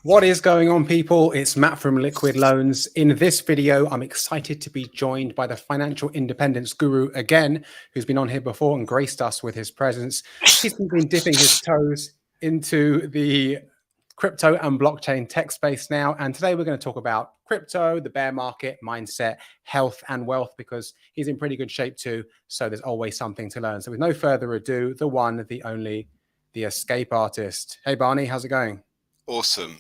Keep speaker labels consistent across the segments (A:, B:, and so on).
A: What is going on, people? It's Matt from Liquid Loans. In this video, I'm excited to be joined by the financial independence guru again, who's been on here before and graced us with his presence. He's been dipping his toes into the crypto and blockchain tech space now. And today we're going to talk about crypto, the bear market, mindset, health, and wealth, because he's in pretty good shape too. So there's always something to learn. So with no further ado, the one, the only, the escape artist. Hey, Barney, how's it going?
B: Awesome.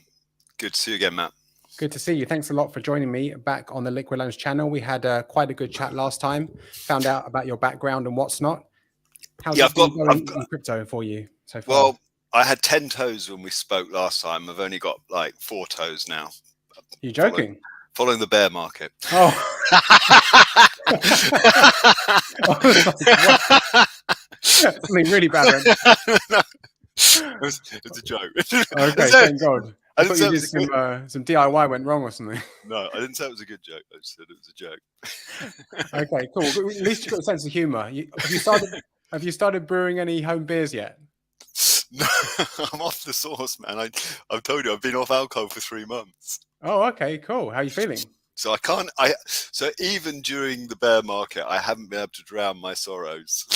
B: Good to see you again, Matt.
A: Good to see you. Thanks a lot for joining me back on the Liquid Lounge channel. We had quite a good chat last time. Found out about your background and what's not. How's it been going in crypto for you so far?
B: Well, I had 10 toes when we spoke last time. I've only got like 4 toes now.
A: You joking?
B: Following the bear market.
A: Oh. Something really bad.
B: No, it's a joke.
A: Okay, thank God. I thought you did some DIY went wrong or something.
B: No, I didn't say it was a good joke. I just said it was a joke.
A: Okay, cool. At least you've got a sense of humor. Have you started brewing any home beers yet?
B: No, I'm off the sauce, man. I've told you, I've been off alcohol for 3 months.
A: Oh, okay, cool. How are you feeling?
B: So so even during the bear market, I haven't been able to drown my sorrows.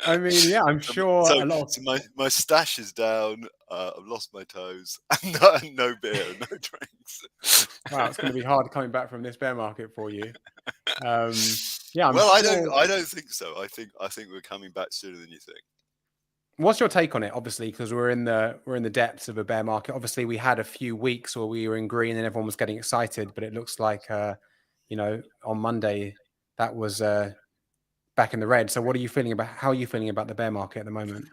A: I mean, yeah, I'm sure
B: so,
A: a lot of...
B: so my stash is down. I've lost my toes. No beer, no drinks.
A: Wow, it's going to be hard coming back from this bear market for you. Yeah.
B: I don't think so. I think we're coming back sooner than you think.
A: What's your take on it? Obviously, because we're in the depths of a bear market. Obviously, we had a few weeks where we were in green and everyone was getting excited, but it looks like on Monday that was back in the red. So what are you feeling about? How are you feeling about the bear market at the moment?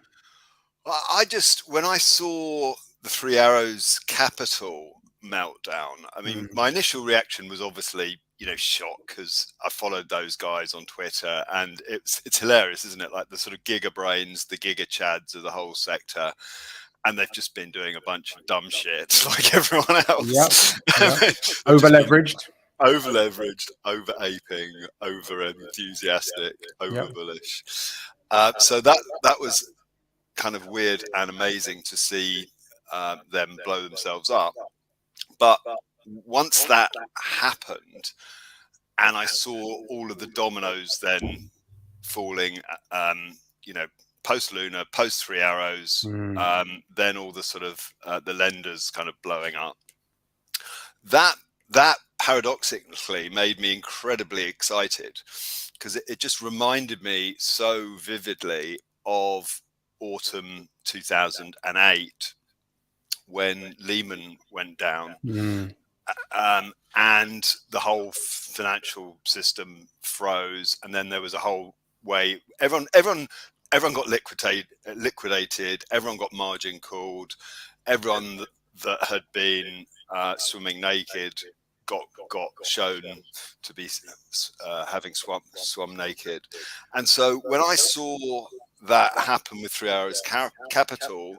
B: When I saw the Three Arrows Capital meltdown, I mean, my initial reaction was obviously, shock, because I followed those guys on Twitter, and it's hilarious, isn't it? Like the sort of giga brains, the giga chads of the whole sector, and they've just been doing a bunch of dumb shit like everyone else.
A: Yep. Over-leveraged,
B: over aping, over enthusiastic, over bullish. So that was kind of weird and amazing to see them blow themselves up. But once that happened, and I saw all of the dominoes then falling, post LUNA, post Three Arrows, then all the sort of the lenders kind of blowing up. That paradoxically made me incredibly excited, because it just reminded me so vividly of autumn 2008 when Lehman went down. And the whole financial system froze, and then there was a whole way everyone got liquidated, everyone got margin called, everyone that had been swimming naked got shown to be having swum naked. And so when I saw that happen with Three Arrows Capital,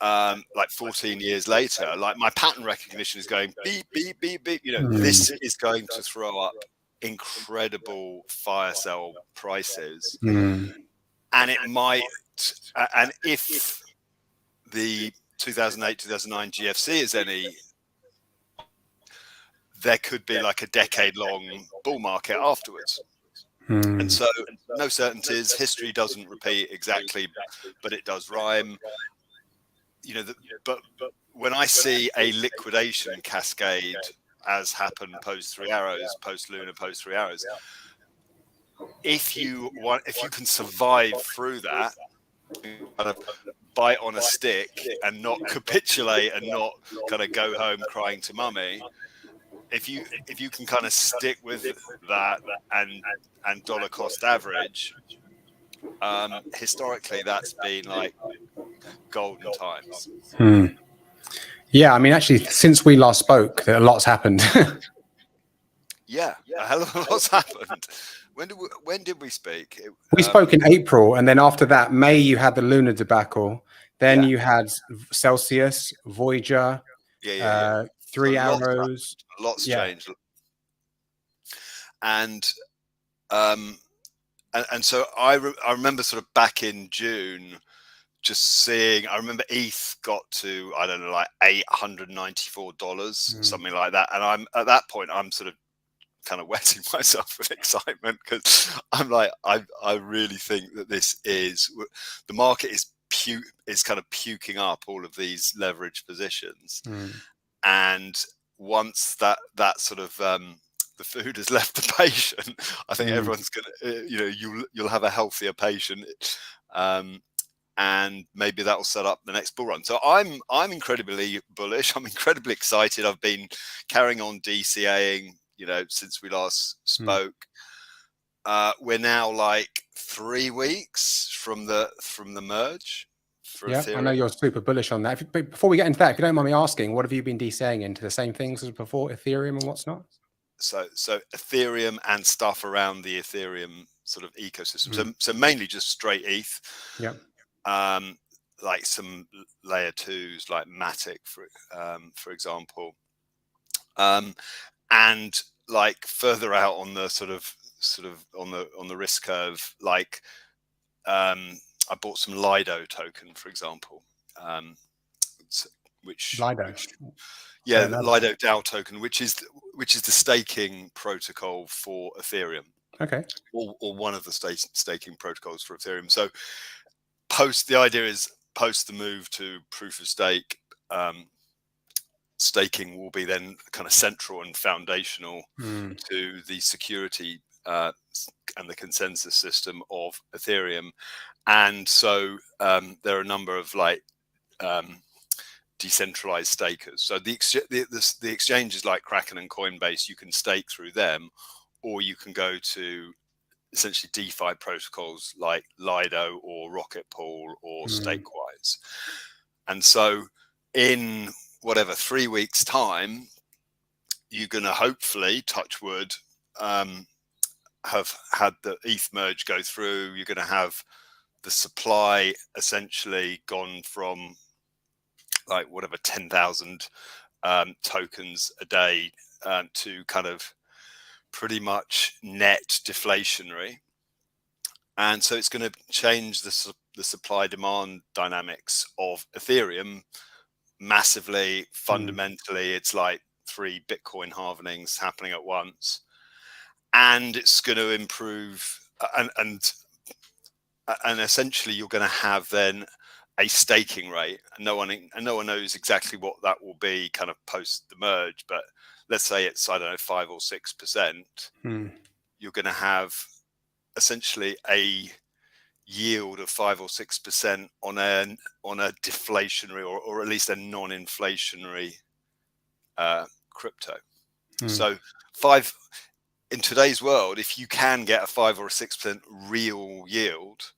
B: like 14 years later, like my pattern recognition is going beep, beep, beep, beep. This is going to throw up incredible fire sale prices. And it might, and if the 2008, 2009 GFC is any, there could be like a decade-long bull market afterwards. And so no certainties, history doesn't repeat exactly, but it does rhyme. But when I see a liquidation cascade, as happened post Three Arrows, post LUNA, post Three Arrows, if you can survive through that, kind of bite on a stick and not capitulate and not kind of go home crying to mummy, if you can kind of stick with that and dollar cost average, historically that's been like golden times.
A: Yeah, I mean, actually, since we last spoke, a lot's happened.
B: Yeah, a hell of a lot's happened. When did we speak?
A: We spoke in April, and then after that, May, you had the LUNA debacle. Then you had Celsius, Voyager, Three Arrows.
B: Lots changed. And so I remember sort of back in June just seeing, I remember ETH got to, I don't know, like $894, something like that. And I'm at that point, I'm sort of kind of wetting myself with excitement, because I'm like, I really think that this is, the market is kind of puking up all of these leverage positions. And once that sort of the food has left the patient, I think everyone's gonna, you'll have a healthier patient, and maybe that will set up the next bull run. So I'm incredibly bullish. I'm incredibly excited. I've been carrying on DCAing, since we last spoke. We're now like 3 weeks from the merge.
A: Yeah,
B: Ethereum.
A: I know you're super bullish on that. But before we get into that, if you don't mind me asking, what have you been DCAing into? The same things as before, Ethereum and what's not?
B: So Ethereum and stuff around the Ethereum sort of ecosystem. So mainly just straight ETH.
A: Yeah.
B: Like some layer 2s, like Matic, for example. And like further out on the sort of on the risk curve, like I bought some Lido token, for example, which
A: Lido.
B: Yeah, the Lido DAO token, which is the staking protocol for Ethereum.
A: Okay.
B: Or one of the staking protocols for Ethereum. So the idea is post the move to proof of stake, staking will be then kind of central and foundational to the security and the consensus system of Ethereum. And so there are a number of like decentralized stakers. So the exchanges like Kraken and Coinbase, you can stake through them, or you can go to essentially DeFi protocols like Lido or Rocket Pool or Stakewise. And so in 3 weeks time, you're going to hopefully, touch wood, have had the ETH merge go through. You're going to have the supply essentially gone from like 10,000 tokens a day to kind of pretty much net deflationary. And so it's going to change the supply demand dynamics of Ethereum massively. Fundamentally, it's like 3 Bitcoin halvenings happening at once, and it's going to improve and essentially you're going to have then a staking rate, and no one knows exactly what that will be kind of post the merge, but let's say it's, I don't know, 5 or 6%. You're going to have essentially a yield of 5 or 6% on a deflationary or at least a non-inflationary crypto. So in today's world, if you can get a 5 or 6% real yield,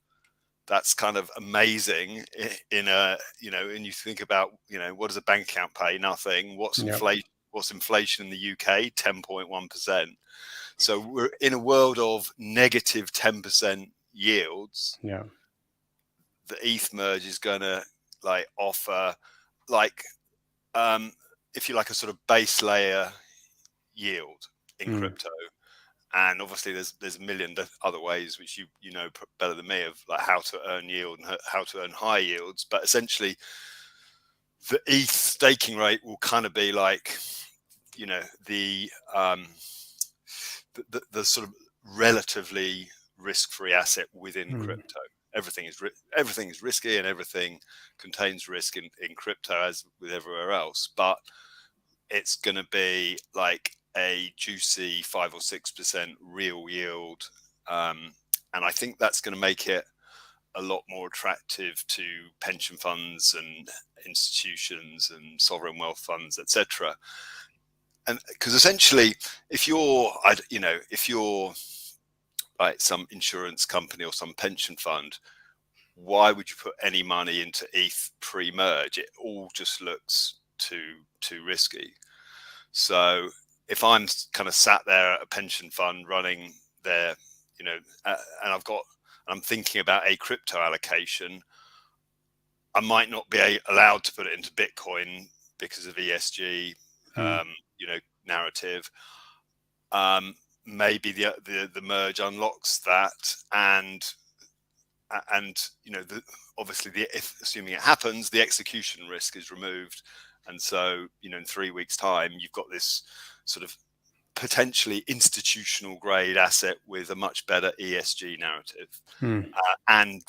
B: that's kind of amazing. In a and you think about what does a bank account pay? Nothing. What's inflation in the UK? 10.1%. So we're in a world of negative 10% yields.
A: Yeah.
B: The ETH merge is going to like offer if you like a sort of base layer yield in crypto. And obviously there's a million other ways which you know better than me of like how to earn yield and how to earn high yields. But essentially the ETH staking rate will kind of be like, the sort of relatively risk-free asset within crypto. Everything is risky, and everything contains risk in crypto, as with everywhere else. But it's going to be like a juicy 5 or 6% real yield, and I think that's going to make it a lot more attractive to pension funds and institutions and sovereign wealth funds, etc. And because essentially, if you're like some insurance company or some pension fund, why would you put any money into ETH pre-merge? It all just looks too risky. So if I'm kind of sat there at a pension fund running their, and I'm thinking about a crypto allocation, I might not be allowed to put it into Bitcoin because of ESG, narrative. Maybe the merge unlocks that, and and obviously assuming it happens, the execution risk is removed, and so in 3 weeks' time you've got this sort of potentially institutional grade asset with a much better ESG narrative and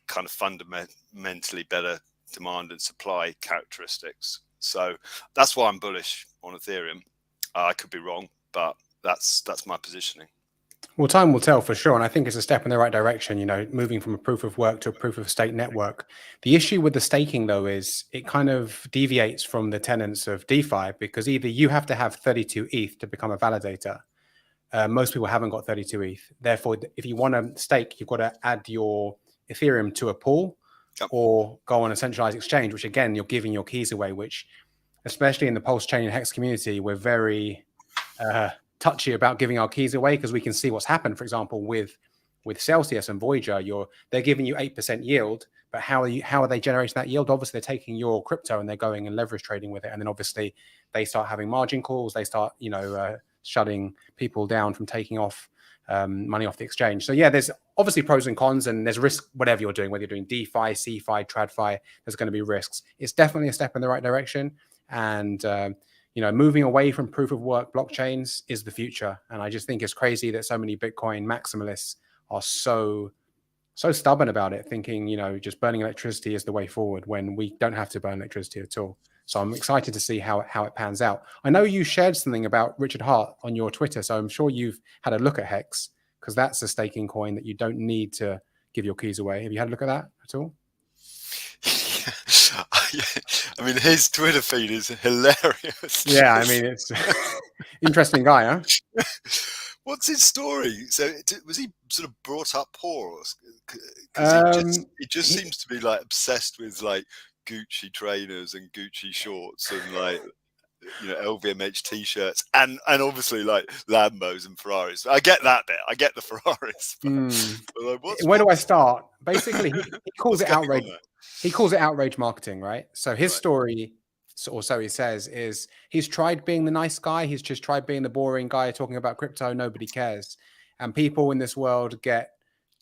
B: kind of fundamentally better demand and supply characteristics. So that's why I'm bullish on Ethereum. I could be wrong, but that's my positioning.
A: Well, time will tell for sure. And I think it's a step in the right direction, moving from a proof of work to a proof of stake network. The issue with the staking, though, is it kind of deviates from the tenets of DeFi, because either you have to have 32 ETH to become a validator. Most people haven't got 32 ETH. Therefore, if you want to stake, you've got to add your Ethereum to a pool or go on a centralized exchange, which, again, you're giving your keys away, which, especially in the PulseChain and Hex community, we're very touchy about giving our keys away, because we can see what's happened. For example, with Celsius and Voyager, they're giving you 8% yield, but how are they generating that yield? Obviously, they're taking your crypto and they're going and leverage trading with it, and then obviously they start having margin calls. They start shutting people down from taking off money off the exchange. So yeah, there's obviously pros and cons, and there's risk whatever you're doing, whether you're doing DeFi, CeFi, TradFi. There's going to be risks. It's definitely a step in the right direction, and moving away from proof of work blockchains is the future. And I just think it's crazy that so many Bitcoin maximalists are so stubborn about it, thinking, just burning electricity is the way forward, when we don't have to burn electricity at all. So I'm excited to see how it pans out. I know you shared something about Richard Hart on your Twitter, so I'm sure you've had a look at Hex, because that's a staking coin that you don't need to give your keys away. Have you had a look at that at all?
B: I mean, his Twitter feed is hilarious.
A: Yeah, I mean, it's interesting guy, huh?
B: What's his story? So was he sort of brought up poor? Because he just seems to be like obsessed with like Gucci trainers and Gucci shorts and like LVMH t-shirts and obviously like Lambos and Ferraris. I get that bit. I get the Ferraris. But like,
A: where do I start? Basically, he calls it outrage. He calls it outrage marketing, right? So his story, or so he says, is he's tried being the nice guy. He's just tried being the boring guy talking about crypto. Nobody cares. And people in this world get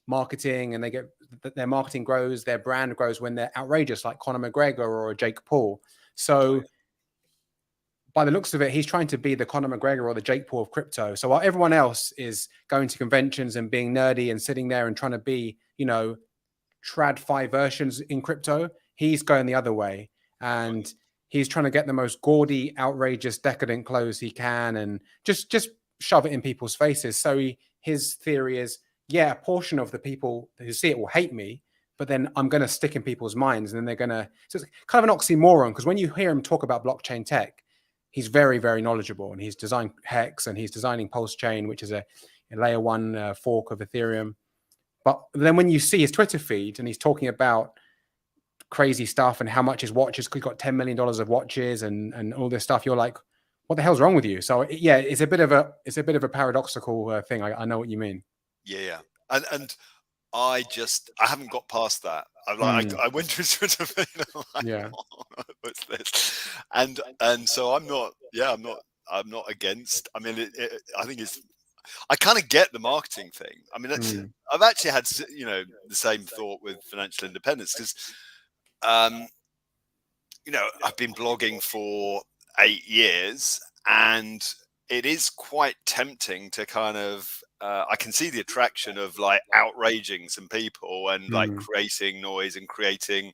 A: marketing, and their marketing grows, their brand grows when they're outrageous, like Conor McGregor or Jake Paul. So by the looks of it, he's trying to be the Conor McGregor or the Jake Paul of crypto. So while everyone else is going to conventions and being nerdy and sitting there and trying to be, TradFi versions in crypto, he's going the other way, and he's trying to get the most gaudy, outrageous, decadent clothes he can, and just shove it in people's faces. So his theory is, yeah, a portion of the people who see it will hate me, but then I'm going to stick in people's minds, and then they're going to. So it's kind of an oxymoron, because when you hear him talk about blockchain tech, he's very, very knowledgeable, and he's designed Hex, and he's designing PulseChain, which is a layer 1 fork of Ethereum. But then when you see his Twitter feed and he's talking about crazy stuff and how much his watches, he's got $10 million of watches and all this stuff, you're like, what the hell's wrong with you? So yeah, it's a bit of a paradoxical thing. I know what you mean.
B: Yeah. And I haven't got past that. I went to his Twitter feed and I'm like, what's this? And so I'm not against. I mean, I think I kind of get the marketing thing. I mean, I've actually had, the same thought with financial independence, because, I've been blogging for 8 years, and it is quite tempting to kind of, I can see the attraction of like outraging some people and like creating noise and creating,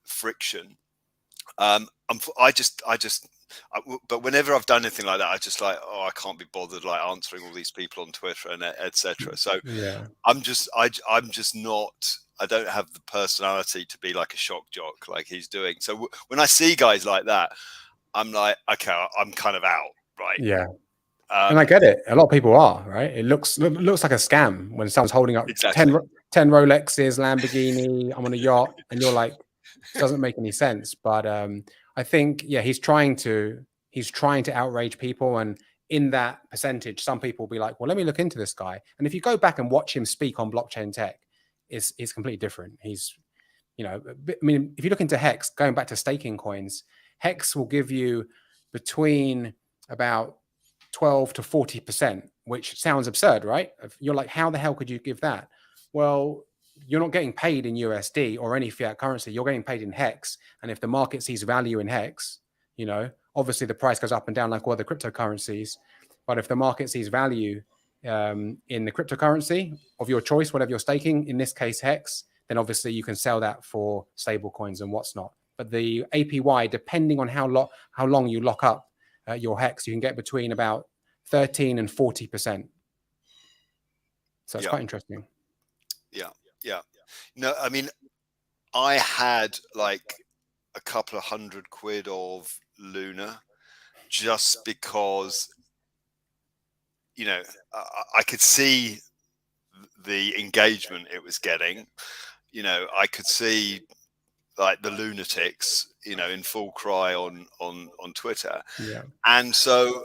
B: friction. But whenever I've done anything like that, I just like, I can't be bothered like answering all these people on Twitter and etc. So yeah, I'm just not. I don't have the personality to be like a shock jock like he's doing. So when I see guys like that, I'm like, okay, I'm kind of out, right?
A: Yeah. And I get it. A lot of people are, right? It looks like a scam when someone's holding up 10 Rolexes, Lamborghini, I'm on a yacht, and you're like, it doesn't make any sense. But I think, yeah, he's trying to outrage people, and in that percentage, some people will be like, well, let me look into this guy. And if you go back and watch him speak on blockchain tech, it's completely different. He's, I mean, if you look into Hex, going back to staking coins, Hex will give you between about 12 to 40%, which sounds absurd, right? You're like, how the hell could you give that? Well, you're not getting paid in USD or any fiat currency. You're getting paid in hex. And if the market sees value in hex, you know, obviously the price goes up and down like all the cryptocurrencies. But if the market sees value in the cryptocurrency of your choice, whatever you're staking, in this case hex, then obviously you can sell that for stable coins and what's not. But the APY, depending on how long you lock up your hex, you can get between about 13 and 40%. So it's quite interesting.
B: Yeah. No, I mean, I had like a couple of £100 of Luna just because, you know, I could see the engagement it was getting. You know, I could see like the lunatics, you know, in full cry on Twitter.
A: Yeah.
B: And so,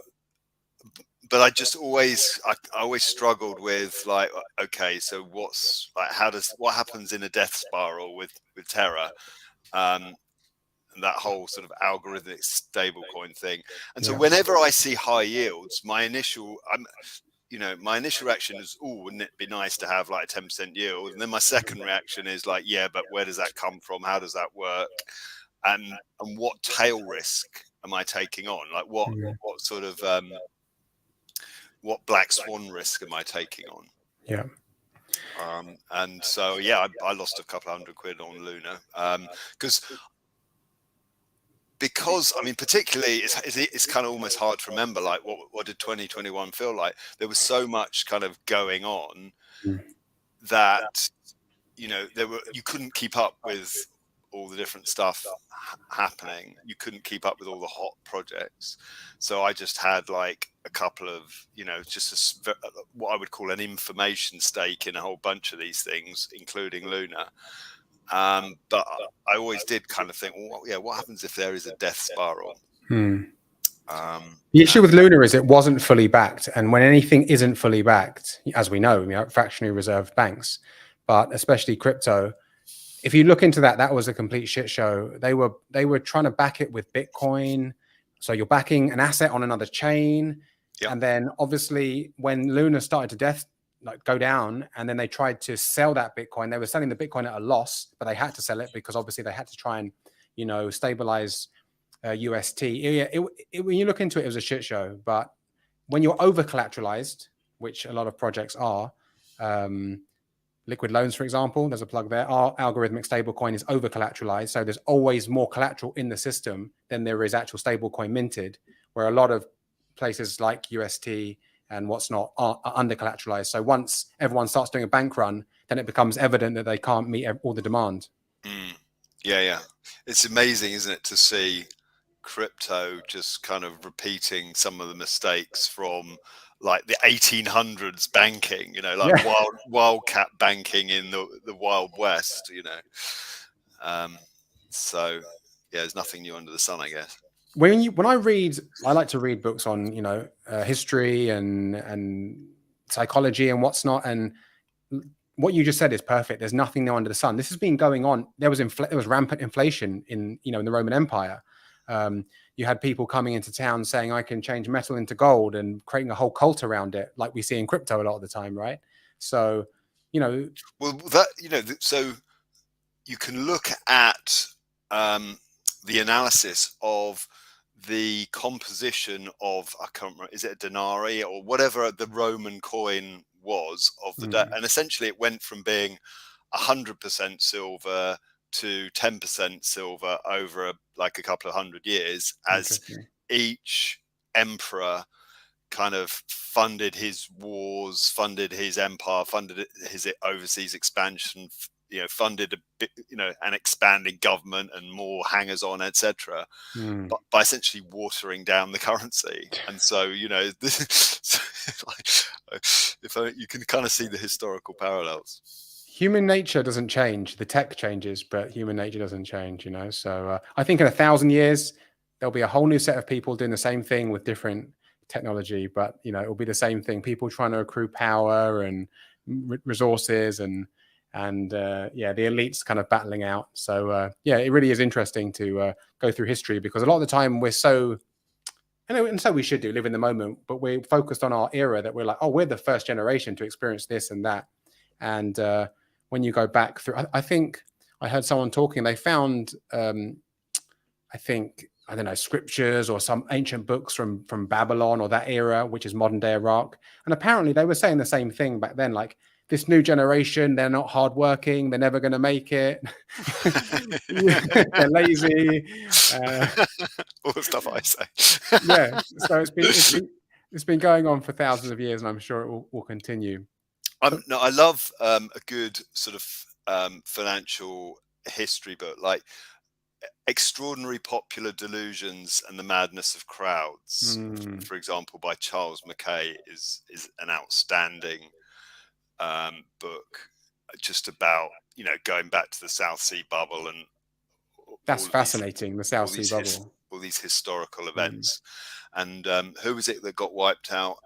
B: but I just always, I always struggled with like, okay, so what's like, what happens in a death spiral with Terra, and that whole sort of algorithmic stablecoin thing. And so whenever I see high yields, my initial reaction is, oh, wouldn't it be nice to have like a 10% yield? And then my second reaction is like, yeah, but where does that come from? How does that work? And what tail risk am I taking on? Like what sort of, what black swan risk am I taking on?
A: Yeah.
B: And so, yeah, I lost a couple of £100 on Luna, because I mean, particularly it's kind of almost hard to remember, like what did 2021 feel like? There was so much kind of going on that, you know, you couldn't keep up with all the different stuff happening. You couldn't keep up with all the hot projects. So I just had like a couple of, you know, just what I would call an information stake in a whole bunch of these things, including Luna. But I always did kind of think, well, yeah, what happens if there is a death spiral?
A: The issue with Luna is it wasn't fully backed. And when anything isn't fully backed, as we know, you know, fractionally reserved banks, but especially crypto, if you look into that, that was a complete shit show. They were trying to back it with Bitcoin. So you're backing an asset on another chain. Yep. And then obviously when Luna started to go down, and then they tried to sell that Bitcoin, they were selling the Bitcoin at a loss, but they had to sell it because obviously they had to try and, you know, stabilize UST. When you look into it, it was a shit show. But when you're over collateralized, which a lot of projects are, liquid loans, for example, there's a plug there. Our algorithmic stablecoin is over collateralized. So there's always more collateral in the system than there is actual stablecoin minted, where a lot of places like UST and what's not are under collateralized. So once everyone starts doing a bank run, then it becomes evident that they can't meet all the demand.
B: Yeah. It's amazing, isn't it, to see crypto just kind of repeating some of the mistakes from like the 1800s banking, you know, like wildcat banking in the Wild West, you know. So yeah, there's nothing new under the sun, I guess.
A: When I like to read books on, you know, history and psychology and what's not. And what you just said is perfect. There's nothing new under the sun. This has been going on. There was rampant inflation in the Roman Empire. You had people coming into town saying, I can change metal into gold, and creating a whole cult around it, like we see in crypto a lot of the time, right? So, you know,
B: so you can look at the analysis of the composition of, I can't remember, is it a denarii or whatever the Roman coin was of the day, and essentially it went from being 100% silver to 10% silver over a couple of 100 years, as each emperor kind of funded his wars, funded his empire, funded his overseas expansion, you know, funded a bit, you know, an expanding government and more hangers on, etc. But by essentially watering down the currency. And so, you know, you can kind of see the historical parallels.
A: Human nature doesn't change. The tech changes, but human nature doesn't change, you know. So I think in 1,000 years, there'll be a whole new set of people doing the same thing with different technology, but, you know, it'll be the same thing. People trying to accrue power and resources and the elites kind of battling out. So, it really is interesting to go through history, because a lot of the time we're so And so we should do, live in the moment, but we're focused on our era that we're like, oh, we're the first generation to experience this and that. And when you go back through, I think I heard someone talking, they found, I think, I don't know, scriptures or some ancient books from Babylon or that era, which is modern day Iraq. And apparently they were saying the same thing back then, like, this new generation, they're not hardworking, they're never going to make it. They're lazy.
B: All the stuff I say.
A: Yeah, so it's been going on for thousands of years, and I'm sure it will continue.
B: No, I love a good sort of financial history book, like Extraordinary Popular Delusions and the Madness of Crowds, for example, by Charles Mackay, is an outstanding book, just about, you know, going back to the South Sea bubble. And
A: that's fascinating, the South Sea bubble.
B: All these historical events. And who was it that got wiped out?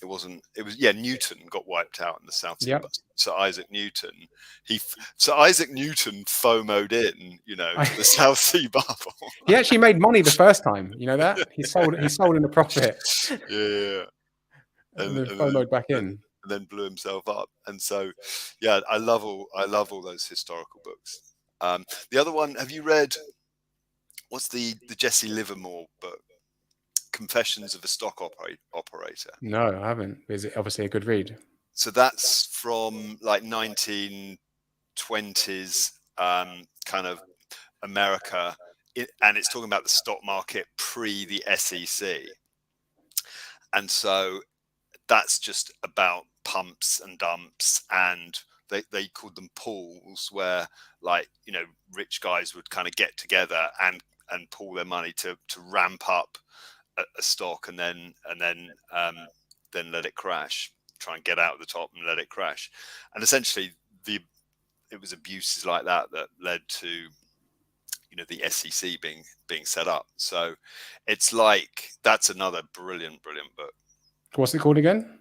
B: It was Newton got wiped out in the South Sea. Yep. Sir Isaac Newton. Sir Isaac Newton FOMO'd in, you know, to the South Sea bubble.
A: He actually made money the first time. You know that? He sold in a profit.
B: Yeah.
A: And then FOMO'd back in.
B: And then blew himself up. And so, yeah, I love all those historical books. The other one, have you read, what's the Jesse Livermore book? Confessions of a Stock Operator.
A: No, I haven't. Is it obviously a good read?
B: So that's from like 1920s kind of America, and it's talking about the stock market pre the SEC. And so that's just about pumps and dumps, and they called them pools, where, like, you know, rich guys would kind of get together and pool their money to ramp up a stock, and then let it crash, try and get out of the top and let it crash. And essentially it was abuses like that led to, you know, the SEC being set up. So it's like, that's another brilliant book.
A: What's it called again?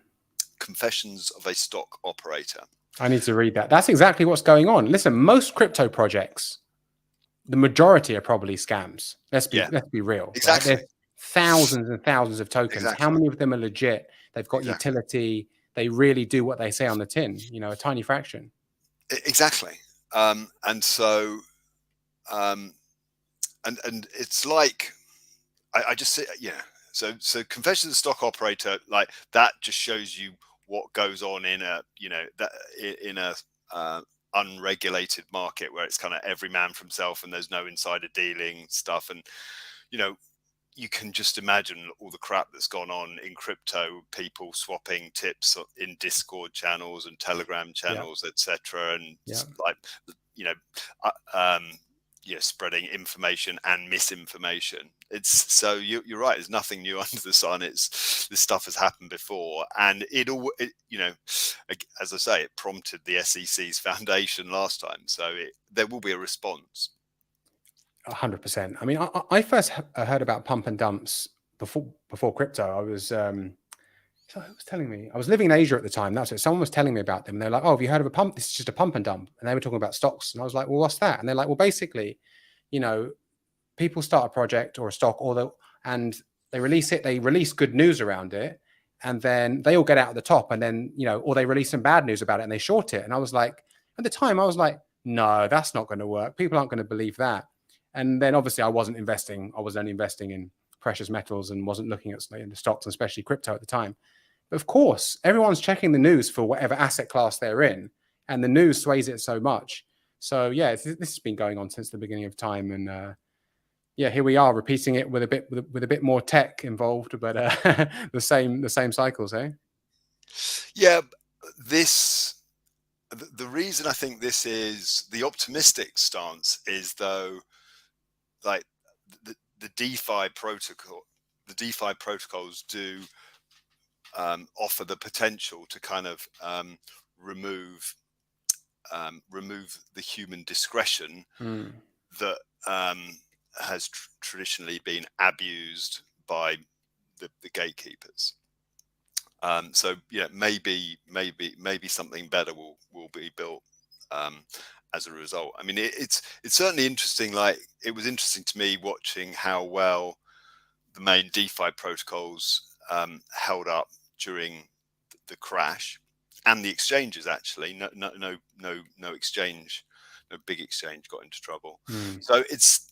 B: Confessions of a Stock Operator.
A: I need to read that. That's exactly what's going on. Listen, most crypto projects, the majority are probably scams. Let's be real.
B: Exactly.
A: Right? Thousands and thousands of tokens.
B: Exactly.
A: How many of them are legit? They've got utility. They really do what they say on the tin. You know, a tiny fraction.
B: Exactly. And so, and it's like, I just say, yeah. So Confessions of a Stock Operator, like, that just shows you what goes on in a, you know, that in a unregulated market, where it's kind of every man for himself and there's no insider dealing stuff. And, you know, you can just imagine all the crap that's gone on in crypto, people swapping tips in Discord channels and Telegram channels, etc. And like, you know, spreading information and misinformation. It's so you're right. There's nothing new under the sun. This stuff has happened before, and it you know, as I say, it prompted the SEC's foundation last time. So there will be a response.
A: 100%. I mean, I first heard about pump and dumps before crypto. I was someone was telling me, I was living in Asia at the time. That's it. Someone was telling me about them. And they're like, "Oh, have you heard of a pump? This is just a pump and dump." And they were talking about stocks. And I was like, "Well, what's that?" And they're like, "Well, basically, you know, people start a project or a stock, and they release it. They release good news around it, and then they all get out at the top. And then, you know, or they release some bad news about it and they short it." And I was like, at the time, I was like, "No, that's not going to work. People aren't going to believe that." And then obviously I wasn't investing. I was only investing in precious metals and wasn't looking at the stocks, and especially crypto at the time. But of course, everyone's checking the news for whatever asset class they're in, and the news sways it so much. So yeah, this has been going on since the beginning of time, and yeah, here we are repeating it with a bit more tech involved, but the same cycles, eh?
B: Yeah, the reason I think this is the optimistic stance is, though, like the DeFi protocols do offer the potential to kind of remove the human discretion that has traditionally been abused by the gatekeepers. So yeah, maybe something better will be built as a result. I mean, it's certainly interesting. Like, it was interesting to me watching how well the main DeFi protocols held up during the crash, and the exchanges actually. No exchange, no big exchange got into trouble. So it's,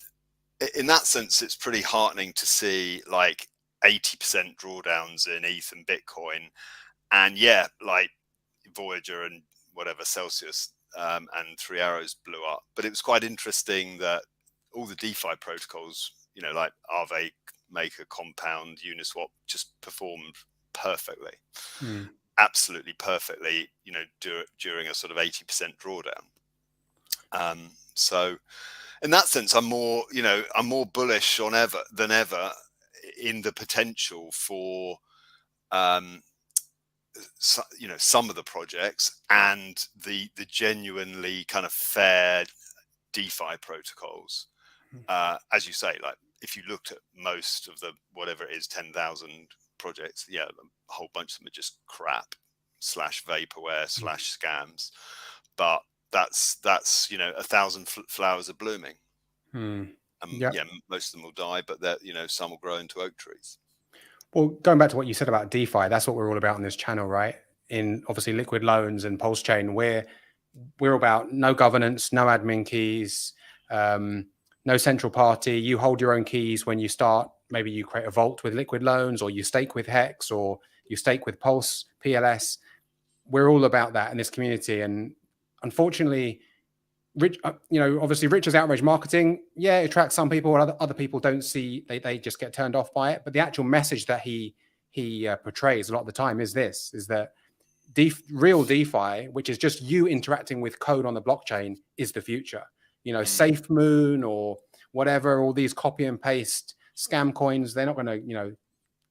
B: in that sense, it's pretty heartening to see like 80% drawdowns in ETH and Bitcoin, and yeah, like Voyager and whatever Celsius and Three Arrows blew up. But it was quite interesting that all the DeFi protocols, you know, like Aave, Maker, Compound, Uniswap, just performed perfectly, absolutely perfectly, you know, during a sort of 80% drawdown. So in that sense, I'm more bullish than ever in the potential for, you know, some of the projects and the genuinely kind of fair DeFi protocols. As you say, like if you looked at most of the, whatever it is, 10,000 projects, yeah, a whole bunch of them are just crap / vaporware / scams. But that's you know, 1,000 flowers are blooming. Yeah, most of them will die, but that, you know, some will grow into oak trees.
A: Well, going back to what you said about DeFi, that's what we're all about on this channel, right? In obviously liquid loans and PulseChain, we're about no governance, no admin keys, no central party. You hold your own keys when you start. Maybe you create a vault with liquid loans, or you stake with Hex, or you stake with Pulse, PLS. We're all about that in this community. And unfortunately, rich, you know, obviously Richard's outrage marketing, yeah, it attracts some people, other people don't see, they just get turned off by it. But the actual message that he portrays a lot of the time is that real DeFi, which is just you interacting with code on the blockchain, is the future. You know, Safe Moon or whatever, all these copy and paste scam coins, they're not going to, you know,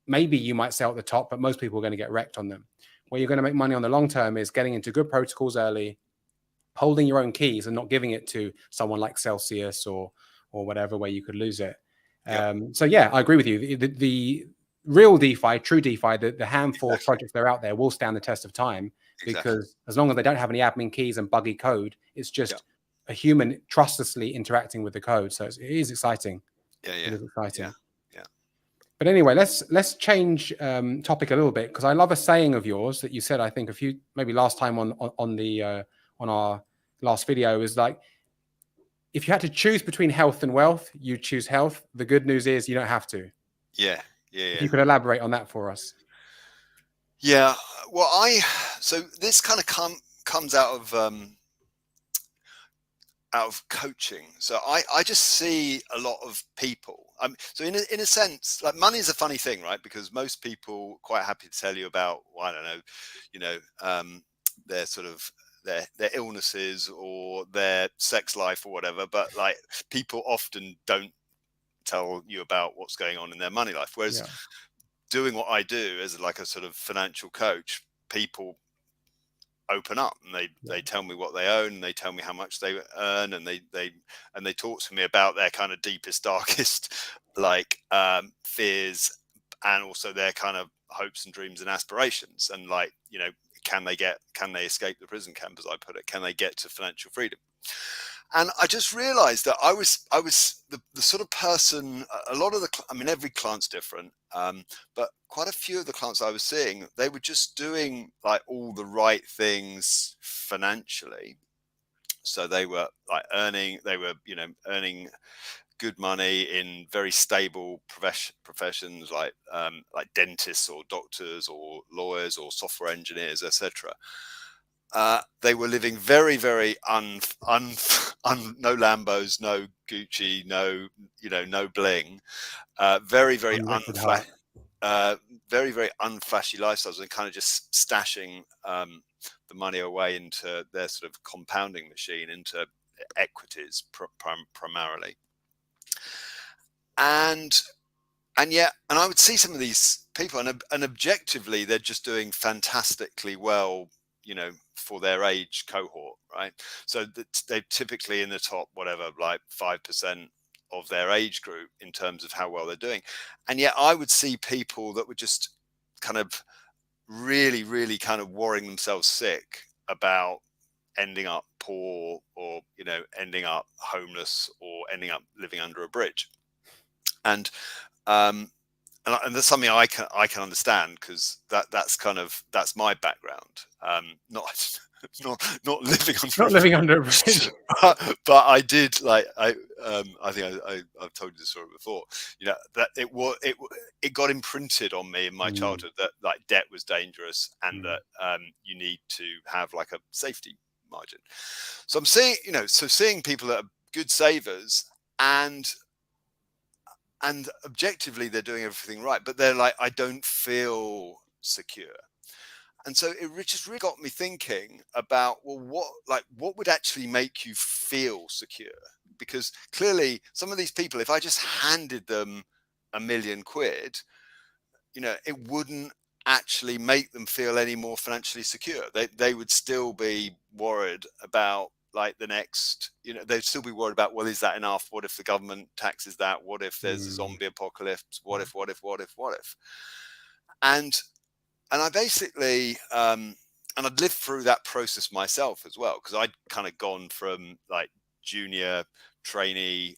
A: maybe you might sell at the top, but most people are going to get wrecked on them. Where you're going to make money on the long term is getting into good protocols early, holding your own keys and not giving it to someone like Celsius or whatever, where you could lose it. So yeah, I agree with you. The real DeFi, true DeFi, the handful of projects that are out there will stand the test of time, because as long as they don't have any admin keys and buggy code, it's just a human trustlessly interacting with the code. So it is exciting. It is exciting. But anyway, let's change topic a little bit, because I love a saying of yours that you said, I think maybe last time on our last video, is like, if you had to choose between health and wealth, you choose health. The good news is you don't have to. If you could elaborate on that for us.
B: Well, so this kind of comes out of coaching. So I just see a lot of people. So in a sense, like, money is a funny thing, right? Because most people are quite happy to tell you about, well, I don't know, you know, their sort of their illnesses or their sex life or whatever. But like, people often don't tell you about what's going on in their money life. Whereas doing what I do as like a sort of financial coach, people open up and they tell me what they own, and they tell me how much they earn, and they talk to me about their kind of deepest, darkest like fears, and also their kind of hopes and dreams and aspirations, and like, you know, can they escape the prison camp, as I put it? Can they get to financial freedom? And I just realized that I was the sort of person, a lot of I mean, every client's different, but quite a few of the clients I was seeing, they were just doing like all the right things financially. So they were like earning good money in very stable professions, like dentists or doctors or lawyers or software engineers, etc. They were living very, very no Lambos, no Gucci, no bling, very, very very, very unflashy lifestyles, and kind of just stashing the money away into their sort of compounding machine, into equities primarily. And I would see some of these people, and objectively, they're just doing fantastically well, you know, for their age cohort, right? So they're typically in the top, whatever, like 5% of their age group in terms of how well they're doing. And yet I would see people that were just kind of really, really kind of worrying themselves sick about ending up poor, or, you know, ending up homeless, or ending up living under a bridge. And and that's something I can understand, because that's my background. Not not living under
A: Not living under a bridge.
B: but I did, like, I think I've told you this story before. You know, that it got imprinted on me in my childhood that, like, debt was dangerous, and that you need to have, like, a safety margin. So I'm seeing, seeing people that are good savers, and objectively they're doing everything right, but they're like, I don't feel secure. And so it just really got me thinking about, well, what would actually make you feel secure? Because clearly some of these people, if I just handed them £1 million, it wouldn't actually make them feel any more financially secure. They would still be worried about, like, the next, they'd still be worried about, well, is that enough? What if the government taxes that? What if there's a zombie apocalypse? What if? And I basically, and I'd lived through that process myself as well, because I'd kind of gone from, like, junior trainee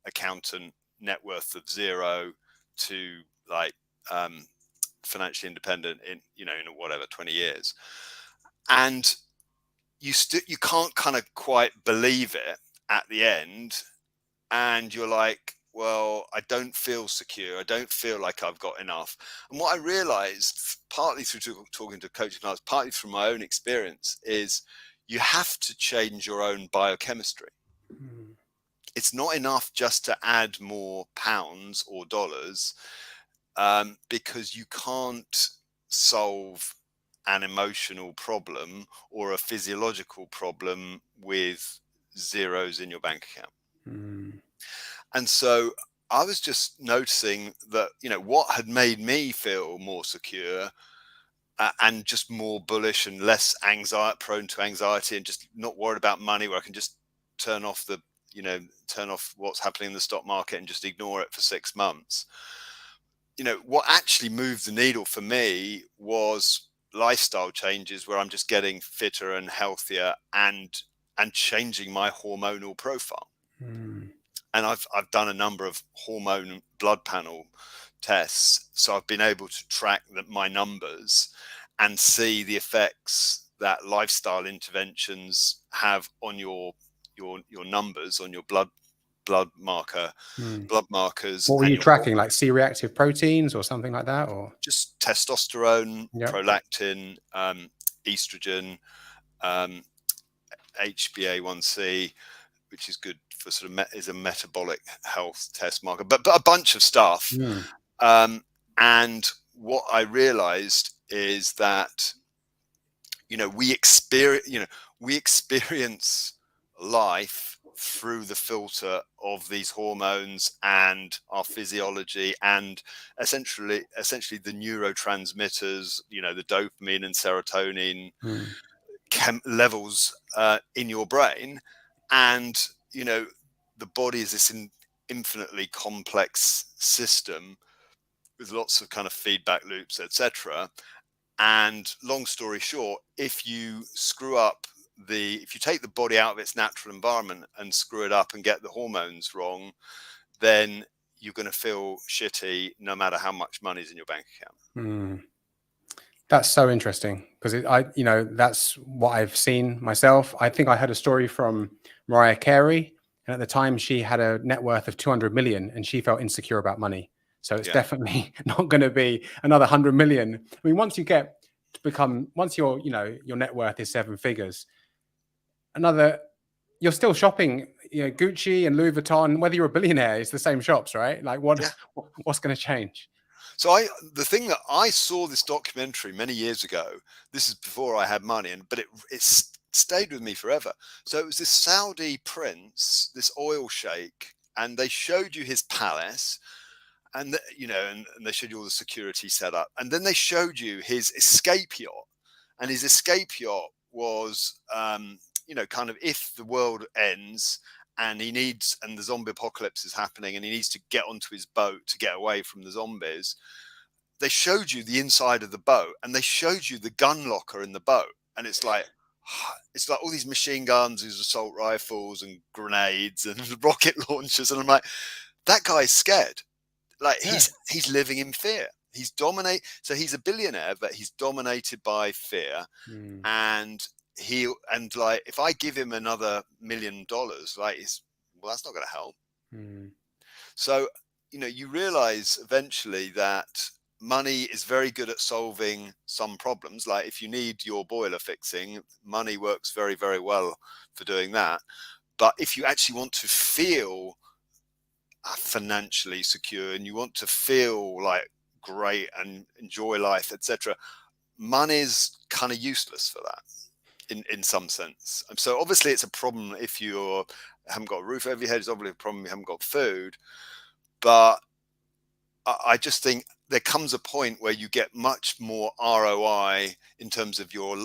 B: accountant, net worth of 0, to, like, financially independent in whatever 20 years. And you can't kind of quite believe it at the end, and you're like, well, I don't feel secure. I don't feel like I've got enough. And what I realized, partly through talking to coaching clients, partly from my own experience, is you have to change your own biochemistry. It's not enough just to add more pounds or dollars, because you can't solve an emotional problem or a physiological problem with zeros in your bank account. And so I was just noticing that, what had made me feel more secure, and just more bullish and less prone to anxiety, and just not worried about money, where I can just turn off what's happening in the stock market and just ignore it for 6 months. What actually moved the needle for me was lifestyle changes, where I'm just getting fitter and healthier, and changing my hormonal profile. And I've done a number of hormone blood panel tests, so I've been able to track my numbers and see the effects that lifestyle interventions have on your numbers, on your blood markers.
A: What were you tracking, like C-reactive proteins or something like that, or
B: just testosterone, prolactin, estrogen, HbA1c, which is good for sort of is a metabolic health test marker, but a bunch of stuff. And what I realized is that, we experience life through the filter of these hormones and our physiology, and essentially the neurotransmitters, the dopamine and serotonin levels in your brain. And the body is this infinitely complex system with lots of kind of feedback loops, etc. And long story short, if you take the body out of its natural environment and screw it up and get the hormones wrong, then you're going to feel shitty no matter how much money's in your bank account.
A: That's so interesting, because that's what I've seen myself. I think I heard a story from Mariah Carey, and at the time she had a net worth of 200 million, and she felt insecure about money. So it's definitely not going to be another 100 million. I mean, once your net worth is 7 figures, you're still shopping, Gucci and Louis Vuitton, whether you're a billionaire, it's the same shops, right? Like what's going to change?
B: So the thing that I saw this documentary many years ago, this is before I had money, but it stayed with me forever. So it was this Saudi prince, this oil sheikh, and they showed you his palace, and and they showed you all the security set up, and then they showed you his escape yacht, and his escape yacht was, kind of, if the world ends and the zombie apocalypse is happening and he needs to get onto his boat to get away from the zombies, they showed you the inside of the boat, and they showed you the gun locker in the boat, and it's like all these machine guns, these assault rifles and grenades and rocket launchers, and I'm like, that guy's scared. Like
A: Yeah.
B: he's living in fear. So he's a billionaire, but he's dominated by fear. And like, if I give him another $1 million, like, well, that's not going to help. So, you know, you realize eventually that money is very good at solving some problems. Like, if you need your boiler fixing, money works very, very well for doing that. But if you actually want to feel financially secure and you want to feel like great and enjoy life, etc., money's kind of useless for that in some sense. And so obviously it's a problem if you haven't got a roof over your head. It's obviously a problem if you haven't got food. But I just think there comes a point where you get much more ROI in terms of your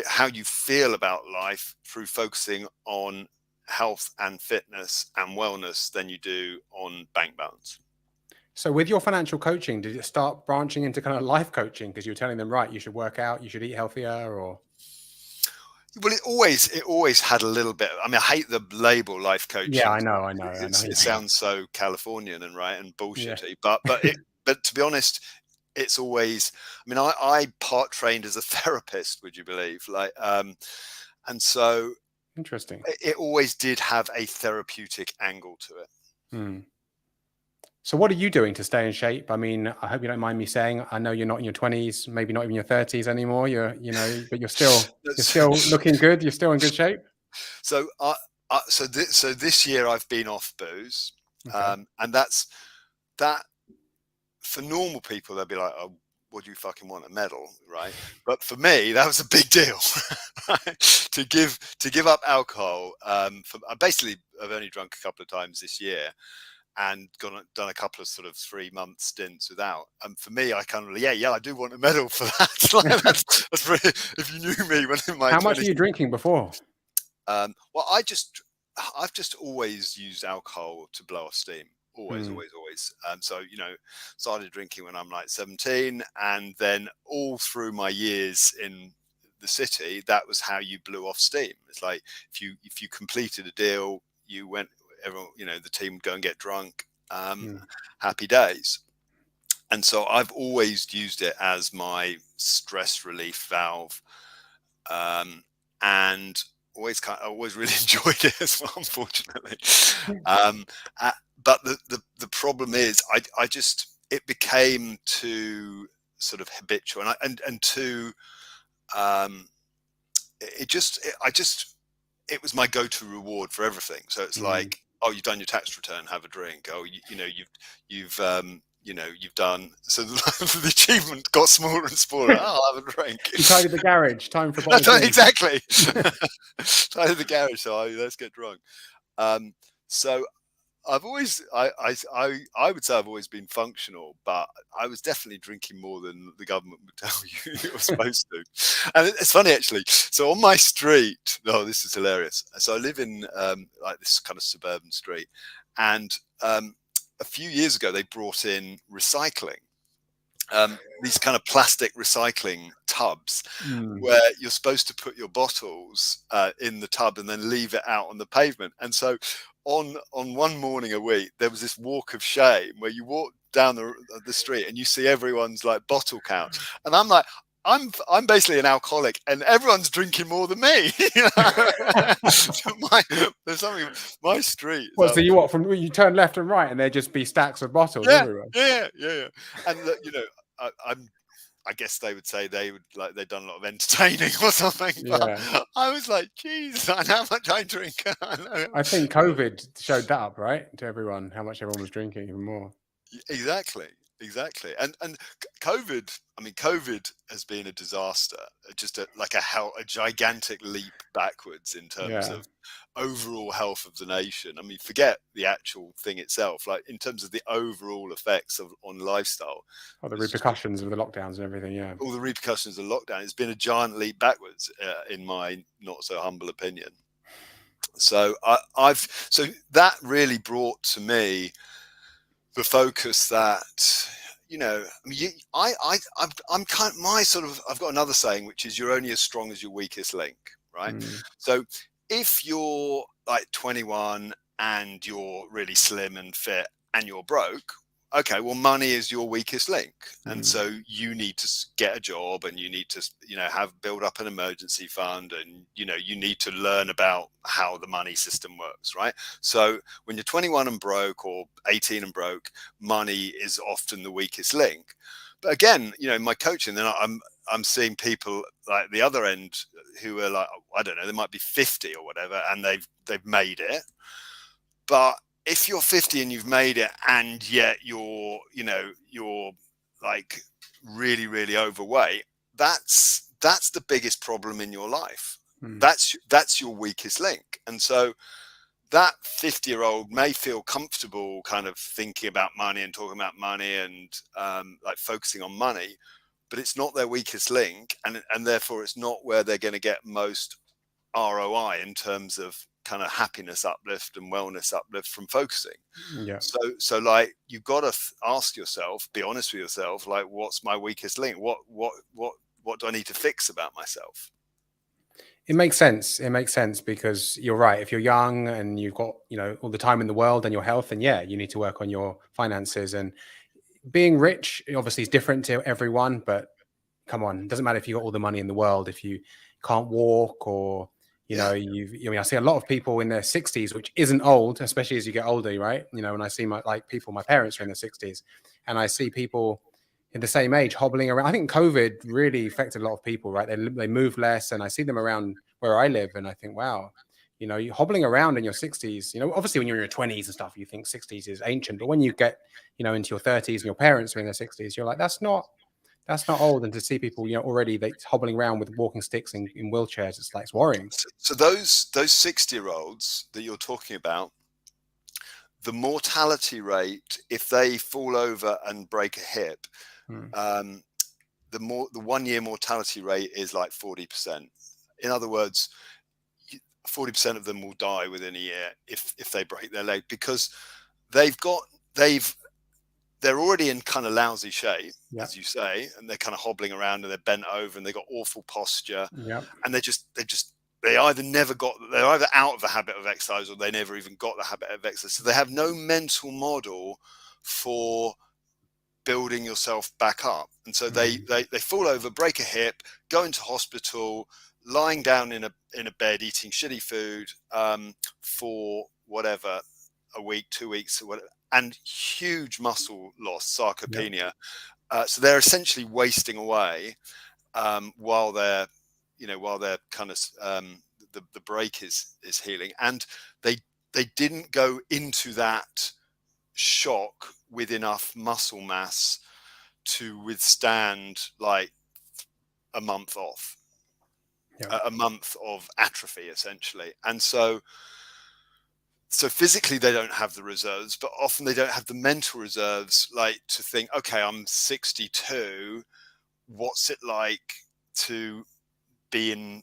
B: how you feel about life through focusing on health and fitness and wellness than you do on bank balance.
A: So with your financial coaching, did it start branching into kind of life coaching? Because you were telling them, right, you should work out, you should eat healthier, or?
B: Well, it always had a little bit. I mean, I hate the label life coaching.
A: Yeah, I know.
B: It sounds so Californian and bullshitty.
A: Yeah.
B: But to be honest, it's always. I mean, I part trained as a therapist. Would you believe? Like, and so
A: interesting.
B: It always did have a therapeutic angle to it.
A: So what are you doing to stay in shape? I mean, I hope you don't mind me saying, I know you're not in your 20s, maybe not even your 30s anymore. But you're still looking good. You're still in good shape.
B: So, so this year I've been off booze,
A: okay.
B: And that's that. For normal people, they'll be like, "Oh, what do you fucking want, a medal?" Right? But for me, that was a big deal. to give up alcohol. I basically have only drunk a couple of times this year, and done a couple of sort of 3-month stints without. And for me, I kind of, I do want a medal for that. Like, that's really, if you knew me when in my
A: How much were you drinking before?
B: Well, I've just always used alcohol to blow off steam. Always. So, started drinking when I'm like 17, and then all through my years in the city, that was how you blew off steam. It's like if you completed a deal, you went. Everyone, the team would go and get drunk. Happy days. And so I've always used it as my stress relief valve, and I always really enjoyed it as well, unfortunately. But the problem is, it became too sort of habitual, and too. It was my go-to reward for everything. So it's like, oh, you've done your tax return, have a drink. Oh, you've done. So the achievement got smaller and smaller. Oh, I'll have a drink.
A: You tidied the garage. Time for
B: exactly. Tidied the garage. So let's get drunk. So I've always, I would say I've always been functional, but I was definitely drinking more than the government would tell you you're supposed to. And it's funny, actually. So on my street, this is hilarious. So I live in like this kind of suburban street, and a few years ago they brought in recycling. These kind of plastic recycling tubs where you're supposed to put your bottles in the tub and then leave it out on the pavement. And so on one morning a week, there was this walk of shame where you walk down the street and you see everyone's like bottle count. And I'm like, I'm basically an alcoholic, and everyone's drinking more than me. So there's something. My street.
A: Well, so you turn left and right, and there'd just be stacks of bottles everywhere.
B: Yeah. And I guess they would say they'd done a lot of entertaining or something. But I was like, geez, I know how much I drink.
A: I think COVID showed that up, right, to everyone, how much everyone was drinking even more.
B: Exactly. And COVID, COVID has been a disaster, just a gigantic leap backwards in terms of overall health of the nation. I mean, forget the actual thing itself, like in terms of the overall effects on lifestyle.
A: The repercussions of the lockdowns and everything,
B: all the repercussions of lockdown. It's been a giant leap backwards, in my not so humble opinion. So so that really brought to me the focus that, I've got another saying, which is you're only as strong as your weakest link, right? So if you're like 21 and you're really slim and fit and you're broke, okay, well, money is your weakest link, and so you need to get a job, and you need to, build up an emergency fund, and you need to learn about how the money system works, right? So when you're 21 and broke, or 18 and broke, money is often the weakest link. But again, in my coaching, then I'm seeing people like the other end who are like, I don't know, they might be 50 or whatever, and they've made it, but if you're 50 and you've made it, and yet you're like really, really overweight, that's the biggest problem in your life. That's your weakest link. And so that 50-year-old may feel comfortable kind of thinking about money and talking about money and like focusing on money, but it's not their weakest link, and therefore it's not where they're going to get most ROI in terms of kind of happiness uplift and wellness uplift from focusing. So like, you've got to ask yourself, be honest with yourself, like, what's my weakest link? What do I need to fix about myself?
A: It makes sense. It makes sense, because you're right. If you're young and you've got, all the time in the world and your health, and you need to work on your finances. And being rich obviously is different to everyone, but come on, it doesn't matter if you got all the money in the world if you can't walk, or I see a lot of people in their 60s, which isn't old, especially as you get older, right? When I see my parents are in their 60s, and I see people in the same age hobbling around. I think COVID really affected a lot of people, right? They move less, and I see them around where I live, and I think, wow, you're hobbling around in your 60s. Obviously when you're in your 20s and stuff, you think 60s is ancient, but when you get into your 30s and your parents are in their 60s, you're like, that's not old. And to see people, already they hobbling around with walking sticks in wheelchairs, it's worrying.
B: So those 60-year-olds that you're talking about, the mortality rate, if they fall over and break a hip, the 1 year mortality rate is like 40%. In other words, 40% of them will die within a year if they break their leg, because they're already in kind of lousy shape, as you say, and they're kind of hobbling around, and they're bent over, and they've got awful posture, and they're either out of the habit of exercise, or they never even got the habit of exercise. So they have no mental model for building yourself back up. And so they fall over, break a hip, go into hospital, lying down in a bed, eating shitty food for whatever, a week, 2 weeks, or whatever, and huge muscle loss, sarcopenia. So they're essentially wasting away while they're kind of the break is healing, and they didn't go into that shock with enough muscle mass to withstand like a month off, a month of atrophy essentially. And so physically they don't have the reserves, but often they don't have the mental reserves, like to think, okay, I'm 62, what's it like to be in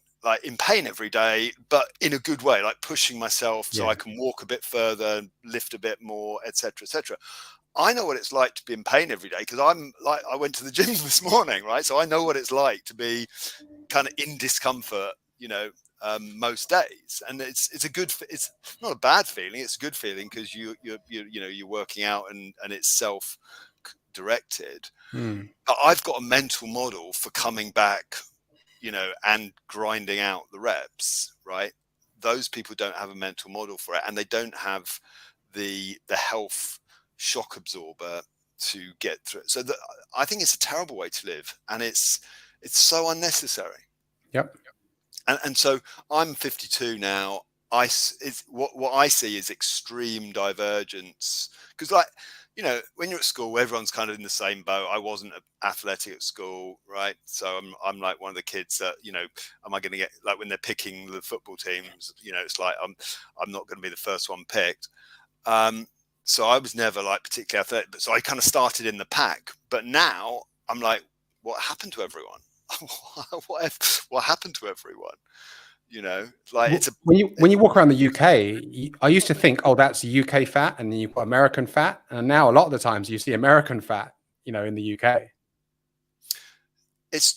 B: pain every day, but in a good way, like pushing myself so I can walk a bit further, lift a bit more, etc., etc. I know what it's like to be in pain every day, because I went to the gym this morning, right? So I know what it's like to be kind of in discomfort, most days. And it's not a bad feeling. It's a good feeling, because you're working out, and it's self-directed. But I've got a mental model for coming back, and grinding out the reps, right? Those people don't have a mental model for it, and they don't have the health shock absorber to get through it. So I think it's a terrible way to live, and it's so unnecessary. And so I'm 52 now. What I see is extreme divergence, because when you're at school, everyone's kind of in the same boat. I wasn't athletic at school, right? So I'm like one of the kids that, am I going to get, like, when they're picking the football teams, it's like I'm not going to be the first one picked. So I was never like particularly athletic, but so I kind of started in the pack. But now I'm like, what happened to everyone? what happened to everyone? Like,
A: when you walk around the UK, I used to think, oh, that's UK fat, and then you put American fat, and now a lot of the times you see American fat, in the UK.
B: It's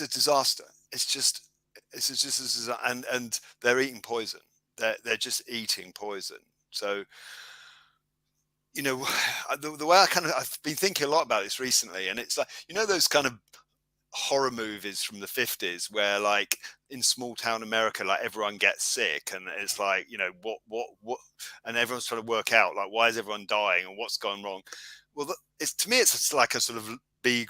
B: a disaster. And they're eating poison. They're just eating poison. So you know, the way I've been thinking a lot about this recently, and it's like, you know, those kind of horror movies from the 50s where, like, in small town America, like, everyone gets sick, and it's like, you know, what, and everyone's trying to work out, like, why is everyone dying and what's going wrong. Well, it's, to me, it's like a sort of B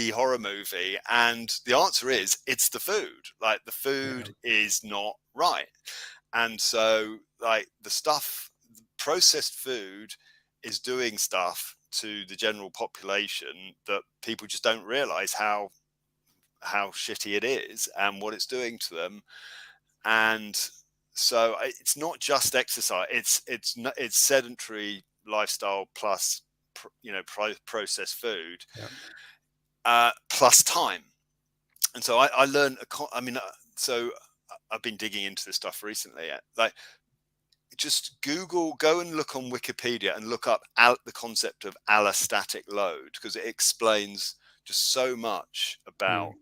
B: horror movie, and the answer is it's the food. Like, the food is not right, and so, like, processed food is doing stuff to the general population that people just don't realize how shitty it is and what it's doing to them. And so it's not just exercise, it's sedentary lifestyle plus processed food, plus time. And so I learned so I've been digging into this stuff recently, like, just go and look on Wikipedia and look up the concept of allostatic load, because it explains just so much about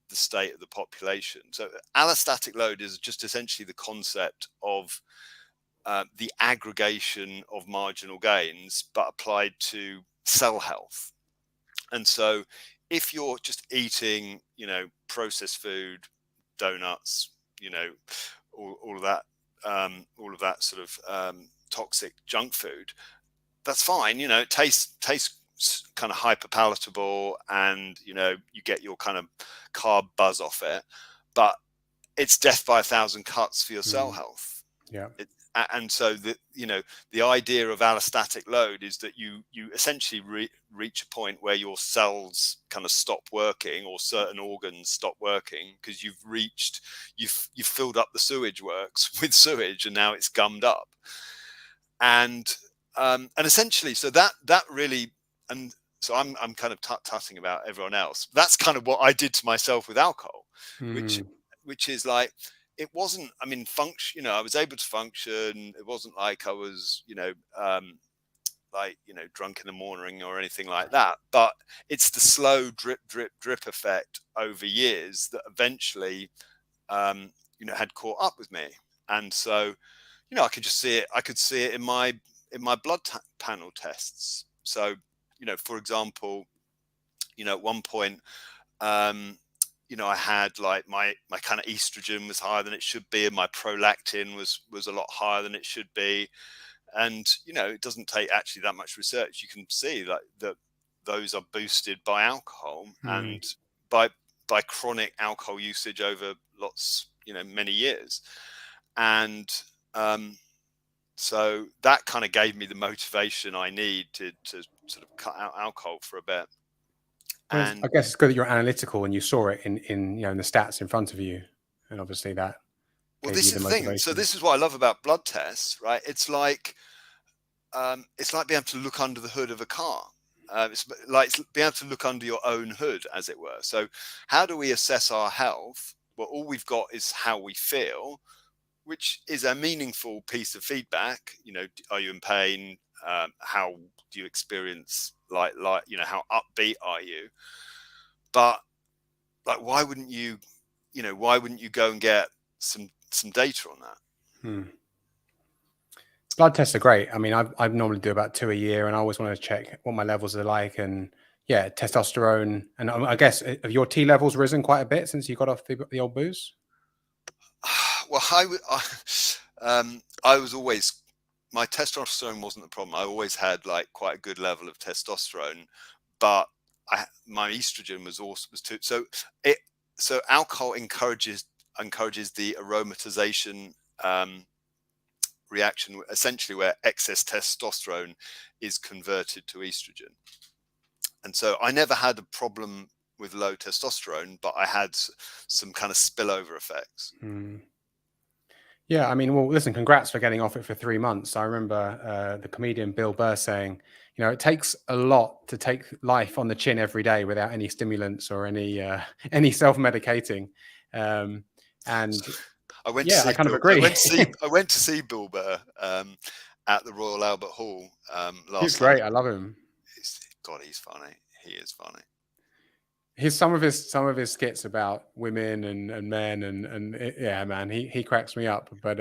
B: the state of the population. So allostatic load is just essentially the concept of the aggregation of marginal gains, but applied to cell health. And so if you're just eating, processed food, donuts, all of that sort of toxic junk food, that's fine. It tastes kind of hyper palatable, and you get your kind of carb buzz off it, but it's death by 1,000 cuts for your cell health. And so the idea of allostatic load is that you essentially reach a point where your cells kind of stop working, or certain organs stop working, because you've filled up the sewage works with sewage, and now it's gummed up. And essentially, so that really, and so I'm kind of tutting about everyone else. That's kind of what I did to myself with alcohol, which is like, it wasn't, function, I was able to function. It wasn't like I was, drunk in the morning or anything like that. But it's the slow drip, drip, drip effect over years that eventually, had caught up with me. And so, I could just see it. I could see it in my blood panel tests. So, for example, at one point, I had, like, my kind of estrogen was higher than it should be, and my prolactin was a lot higher than it should be. And, it doesn't take actually that much research. You can see, like, that those are boosted by alcohol and by chronic alcohol usage over lots, many years. And so that kind of gave me the motivation I need to sort of cut out alcohol for a bit.
A: And I guess it's good that you're analytical and you saw it in the stats in front of you, and obviously that.
B: Well, this is the thing. So this is what I love about blood tests, right? It's like being able to look under the hood of a car. It's like being able to look under your own hood, as it were. So how do we assess our health? Well, all we've got is how we feel, which is a meaningful piece of feedback. Are you in pain? How do you experience, like, how upbeat are you? But, like, why wouldn't you go and get some data on that?
A: Blood tests are great. I normally do about 2 a year, and I always want to check what my levels are like. And testosterone. And I guess, have your T levels risen quite a bit since you got off the old booze?
B: Well, I was always, my testosterone wasn't the problem. I always had, like, quite a good level of testosterone, but my estrogen was too. So alcohol encourages the aromatization reaction, essentially, where excess testosterone is converted to estrogen. And so I never had a problem with low testosterone, but I had some kind of spillover effects.
A: Yeah, well, listen, congrats for getting off it for 3 months. I remember the comedian Bill Burr saying, it takes a lot to take life on the chin every day without any stimulants or any self-medicating. And
B: I went to see
A: I kind of
B: Bill,
A: agree.
B: I went to see Bill Burr at the Royal Albert Hall last.
A: He's great. I love him.
B: God, he's funny. He is funny.
A: Some of his skits about women and men and yeah, man, he cracks me up. But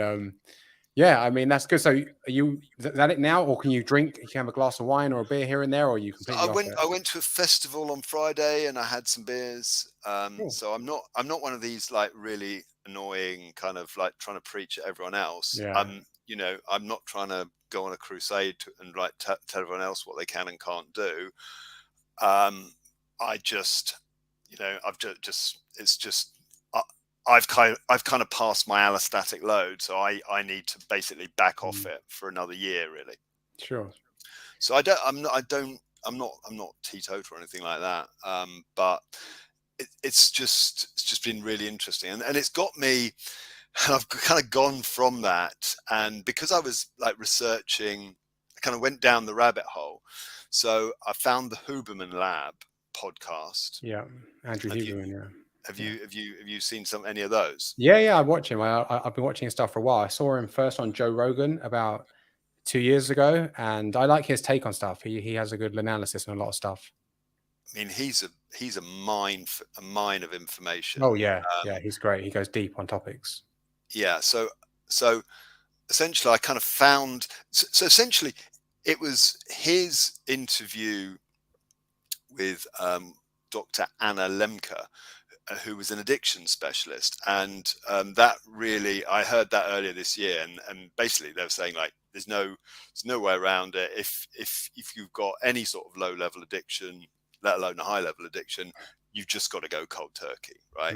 A: Yeah, I mean, that's good. So are you is that it now, or can you drink? You can have a glass of wine or a beer here and there, or are you
B: So
A: completely off it?
B: I went to a festival on Friday and I had some beers.
A: Cool.
B: So I'm not one of these like really annoying kind of like trying to preach at everyone else.
A: Yeah.
B: You know, I'm not trying to go on a crusade and like tell everyone else what they can and can't do. I just, you know, I've just it's just I've kind of passed my allostatic load, so I need to basically back off it for another year, really.
A: Sure.
B: So I'm not teetotal or anything like that. But it's just been really interesting, and it's got me. And I've kind of gone from that, and because I was like researching, I kind of went down the rabbit hole. So I found the Huberman Lab podcast.
A: Yeah. Andrew
B: Have you
A: Huberman. Yeah.
B: have you seen any of those?
A: Yeah. I watch him. I've been watching his stuff for a while. I saw him first on Joe Rogan about 2 years ago, and I like his take on stuff. He has a good analysis on a lot of stuff.
B: I mean, he's a mine of information.
A: Oh yeah, yeah, he's great. He goes deep on topics.
B: Yeah. So essentially, I kind of found. So essentially, it was his interview with Dr. Anna Lemke, who was an addiction specialist, and that really, I heard that earlier this year, and basically they were saying like there's no way around it. If you've got any sort of low level addiction, let alone a high level addiction, you've just got to go cold turkey, right?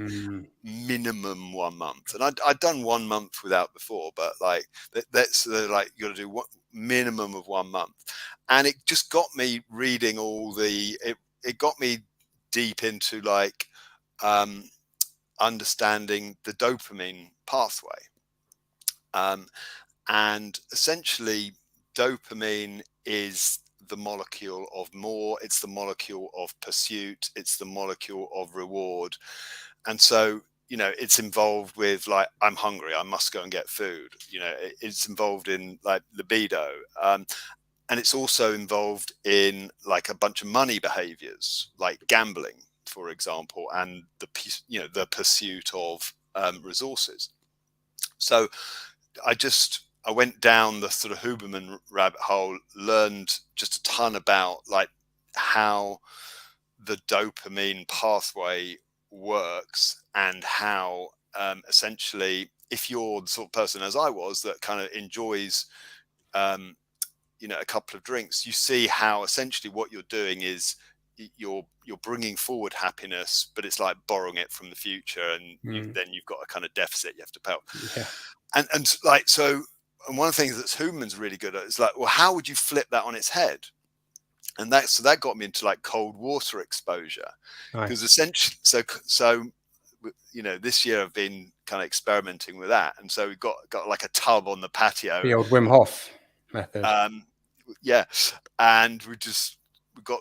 B: Minimum 1 month. And I'd done 1 month without before, but like that's like you got to do minimum of 1 month. And it just got me reading it got me deep into like understanding the dopamine pathway. And essentially dopamine is the molecule of more, it's the molecule of pursuit, it's the molecule of reward. And so, you know, it's involved with like, I'm hungry, I must go and get food. You know, it's involved in like libido. And it's also involved in like a bunch of money behaviors, like gambling, for example, and the pursuit of resources. So I went down the sort of Huberman rabbit hole, learned just a ton about like how the dopamine pathway works, and how essentially, if you're the sort of person as I was that kind of enjoys a couple of drinks, you see how essentially what you're doing is you're bringing forward happiness, but it's like borrowing it from the future, and then you've got a kind of deficit you have to pay off.
A: Yeah.
B: And like so. And one of the things that Huberman's really good at is like, well, how would you flip that on its head? And that got me into like cold water exposure, because essentially, so this year I've been kind of experimenting with that, and so we've got like a tub on the patio.
A: The old Wim Hof method.
B: Yeah, and we got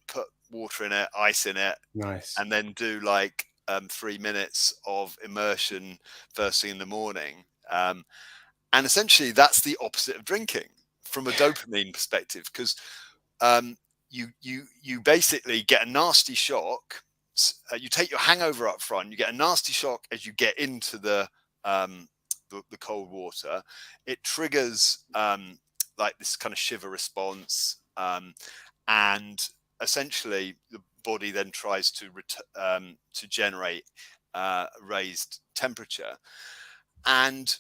B: put water in it, ice in it,
A: nice,
B: and then do like 3 minutes of immersion first thing in the morning. And essentially, that's the opposite of drinking from a dopamine perspective, because you basically get a nasty shock. You take your hangover up front. You get a nasty shock as you get into the cold water. It triggers like this kind of shiver response, and essentially the body then tries to generate raised temperature. And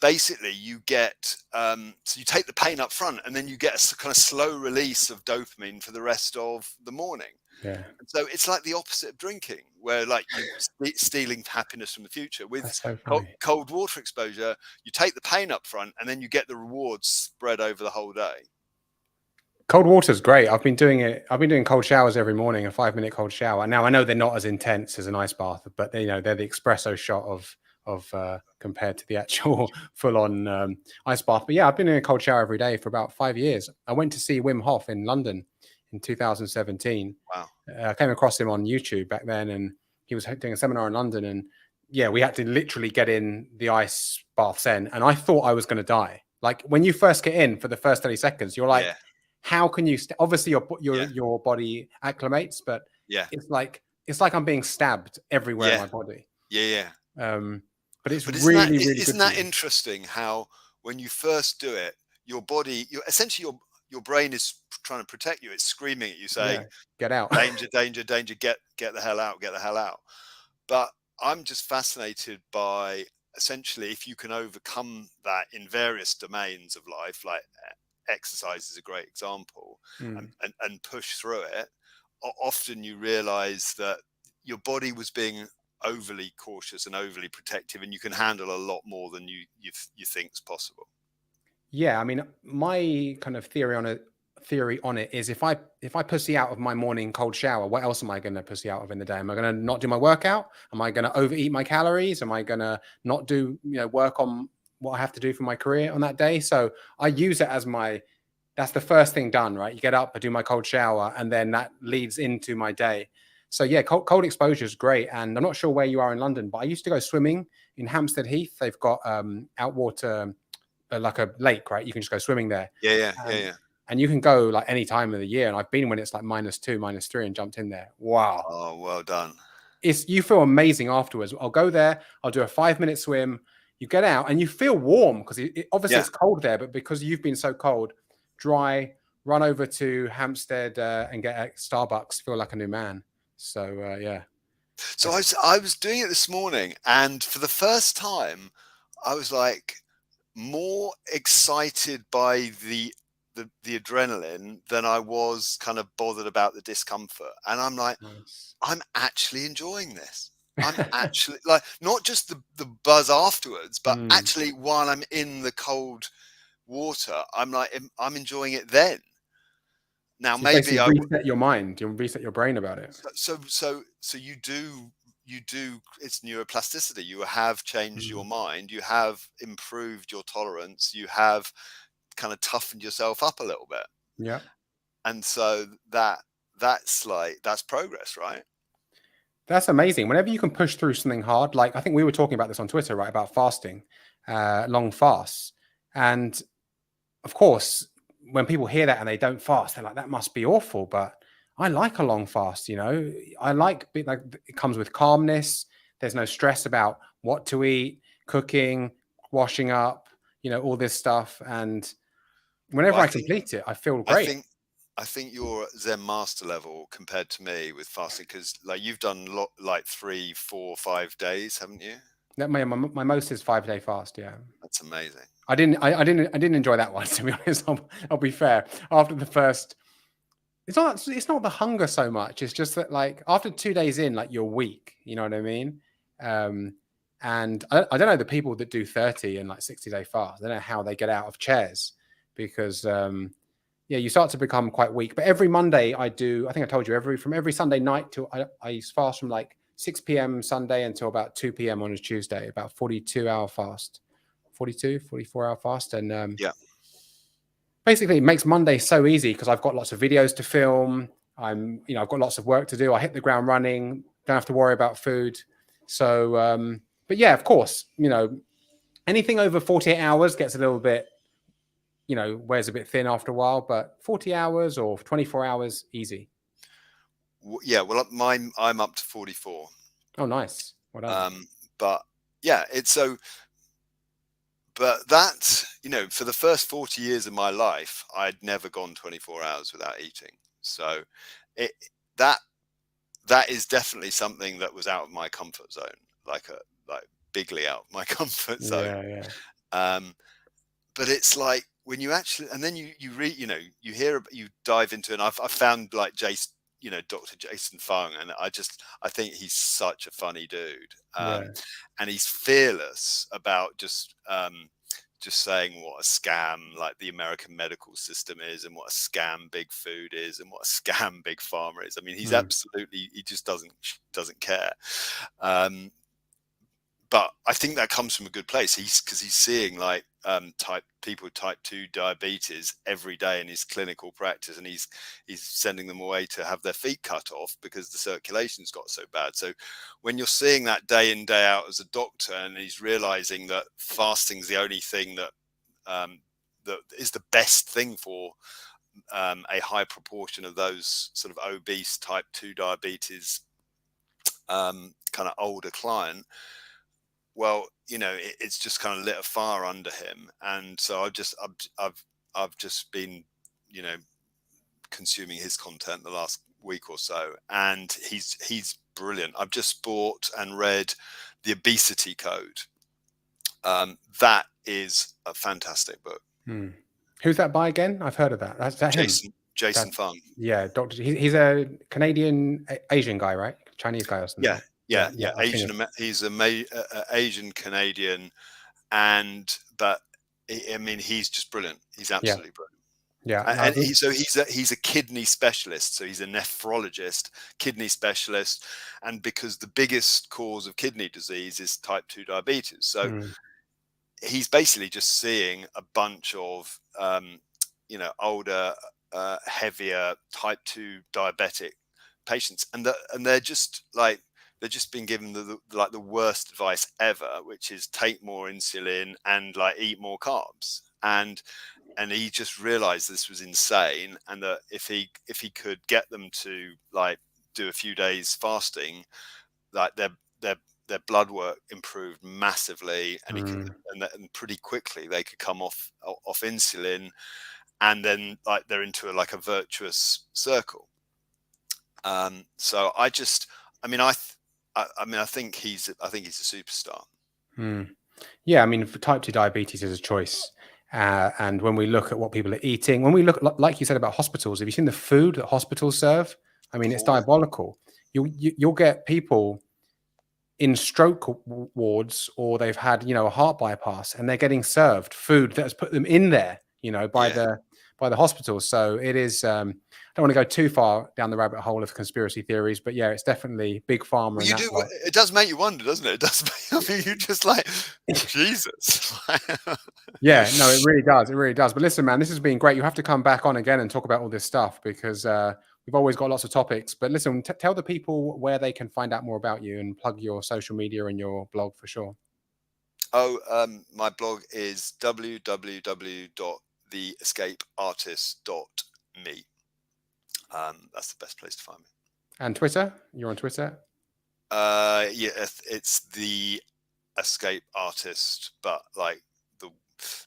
B: basically you get so you take the pain up front, and then you get a kind of slow release of dopamine for the rest of the morning.
A: Yeah.
B: And so it's like the opposite of drinking, where like you're stealing happiness from the future. With
A: so
B: cold water exposure, you take the pain up front, and then you get the rewards spread over the whole day.
A: Cold water's great. I've been doing cold showers every morning, a 5-minute cold shower. Now I know they're not as intense as an ice bath, but they're the espresso shot of compared to the actual full-on ice bath. But yeah, I've been in a cold shower every day for about 5 years. I went to see Wim Hof in London in 2017.
B: Wow.
A: I came across him on YouTube back then, and he was doing a seminar in London, and yeah, we had to literally get in the ice baths in, and I thought I was going to die. Like when you first get in for the first 30 seconds, you're like, how can you obviously your body acclimates, but it's like I'm being stabbed everywhere in my body. But it's
B: But
A: really, really
B: isn't
A: good for
B: that
A: you.
B: interesting how when you first do it, your body, essentially your brain is trying to protect you. It's screaming at you saying,
A: Yeah, get out.
B: danger, danger, danger, get the hell out, get the hell out. But I'm just fascinated by essentially if you can overcome that in various domains of life, like exercise is a great example, and push through it. Often you realize that your body was being overly cautious and overly protective, and you can handle a lot more than you think is possible.
A: Yeah, I mean, my kind of theory on it is if I pussy out of my morning cold shower, what else am I going to pussy out of in the day? Am I going to not do my workout? Am I going to overeat my calories? Am I going to not do, work on what I have to do for my career on that day? So I use it as that's the first thing done, right? You get up, I do my cold shower, and then that leads into my day. So yeah, cold exposure is great. And I'm not sure where you are in London, but I used to go swimming in Hampstead Heath. They've got outwater, like a lake, right? You can just go swimming there.
B: Yeah.
A: And you can go like any time of the year. And I've been when it's like -2, -3 and jumped in there. Wow.
B: Oh, well done.
A: You feel amazing afterwards. I'll go there. I'll do a 5-minute swim. You get out and you feel warm because obviously it's cold there, but because you've been so cold, dry, run over to Hampstead and get a Starbucks, feel like a new man. So, yeah.
B: So I was doing it this morning, and for the first time, I was like more excited by the adrenaline than I was kind of bothered about the discomfort. And I'm like,
A: Nice.
B: I'm actually enjoying this. I'm actually like not just the buzz afterwards, but actually while I'm in the cold water, I'm like I'm enjoying it then. Now
A: So
B: maybe
A: basically reset your mind, you reset your brain about it.
B: so you do it's neuroplasticity. You have changed your mind, you have improved your tolerance, you have kind of toughened yourself up a little bit.
A: Yeah.
B: And so that's progress, right?
A: That's amazing. Whenever you can push through something hard, like I think we were talking about this on Twitter, right? About fasting, long fasts. And of course, when people hear that and they don't fast, they're like, that must be awful. But I like a long fast, I like it comes with calmness. There's no stress about what to eat, cooking, washing up, all this stuff. And whenever I complete it, I feel great.
B: I think you're Zen master level compared to me with fasting, because like you've done like 3, 4, 5 days, haven't you?
A: My most is 5-day fast. Yeah,
B: that's amazing.
A: I didn't enjoy that one, to be honest. I'll be fair. After the first, it's not the hunger so much. It's just that like after 2 days in, like you're weak. You know what I mean? And I don't know the people that do 30 and like 60-day fast. I don't know how they get out of chairs because yeah, you start to become quite weak. But every Monday I think I told you from every Sunday night till I fast from like 6 p.m. Sunday until about 2 p.m. on a Tuesday, about 42-hour fast. 44-hour fast. And
B: yeah,
A: basically it makes Monday so easy because I've got lots of videos to film. I've got lots of work to do. I hit the ground running, don't have to worry about food. So, but yeah, of course, anything over 48 hours gets a little bit, wears a bit thin after a while, but 40 hours or 24 hours, easy.
B: Yeah, well, I'm up to 44.
A: Oh, nice. Well done.
B: But yeah, but that, for the first 40 years of my life, I'd never gone 24 hours without eating. So that is definitely something that was out of my comfort zone, like bigly out of my comfort zone.
A: Yeah.
B: But it's like when you actually, and then you read, you hear, you dive into it. And I've found like Dr. Jason Fung, and I think he's such a funny dude. And he's fearless about just saying what a scam like the American medical system is, and what a scam big food is, and what a scam big pharma is. I mean, he's absolutely, he just doesn't care. But I think that comes from a good place. Because he's seeing like people with type 2 diabetes every day in his clinical practice, and he's sending them away to have their feet cut off because the circulation's got so bad. So when you're seeing that day in, day out as a doctor, and he's realizing that fasting's the only thing that that is the best thing for a high proportion of those sort of obese type 2 diabetes kind of older client, well, you know, it's just kind of lit a fire under him, and so I've just been, you know, consuming his content the last week or so, and he's brilliant. I've just bought and read The Obesity Code. That is a fantastic book.
A: Who's that by again? I've heard of that. That's that
B: Jason Fung.
A: Yeah, Doctor. He's a Canadian Asian guy, right? Chinese guy or something.
B: Yeah. Asian. He's a Asian Canadian, but I mean, he's just brilliant. He's absolutely brilliant.
A: Yeah,
B: and he's a kidney specialist. So he's a nephrologist, kidney specialist, and because the biggest cause of kidney disease is type 2 diabetes, so he's basically just seeing a bunch of you know, older, heavier type 2 diabetic patients, and they're just like, they're just being given the worst advice ever, which is take more insulin and like eat more carbs. And he just realized this was insane, and that if he could get them to like do a few days fasting, like their blood work improved massively, and and pretty quickly they could come off insulin, and then like they're into a virtuous circle. So I think he's a superstar.
A: Yeah, I mean, for type 2 diabetes is a choice. And when we look at what people are eating, when we look, like you said about hospitals, have you seen the food that hospitals serve? I mean, it's diabolical. You'll get people in stroke wards, or they've had, you know, a heart bypass, and they're getting served food that has put them in there, you know, by the hospitals. So it is, I don't want to go too far down the rabbit hole of conspiracy theories, but yeah, it's definitely big pharma.
B: Well, it does make you wonder, doesn't it? It does make, I mean, you just like, Jesus.
A: Yeah, no, it really does. It really does. But listen, man, this has been great. You have to come back on again and talk about all this stuff, because we've always got lots of topics. But listen, tell the people where they can find out more about you, and plug your social media and your blog for sure.
B: My blog is www.theescapeartist.me. That's the best place to find me.
A: And Twitter? You're on Twitter?
B: Yeah, it's The Escape Artist, but like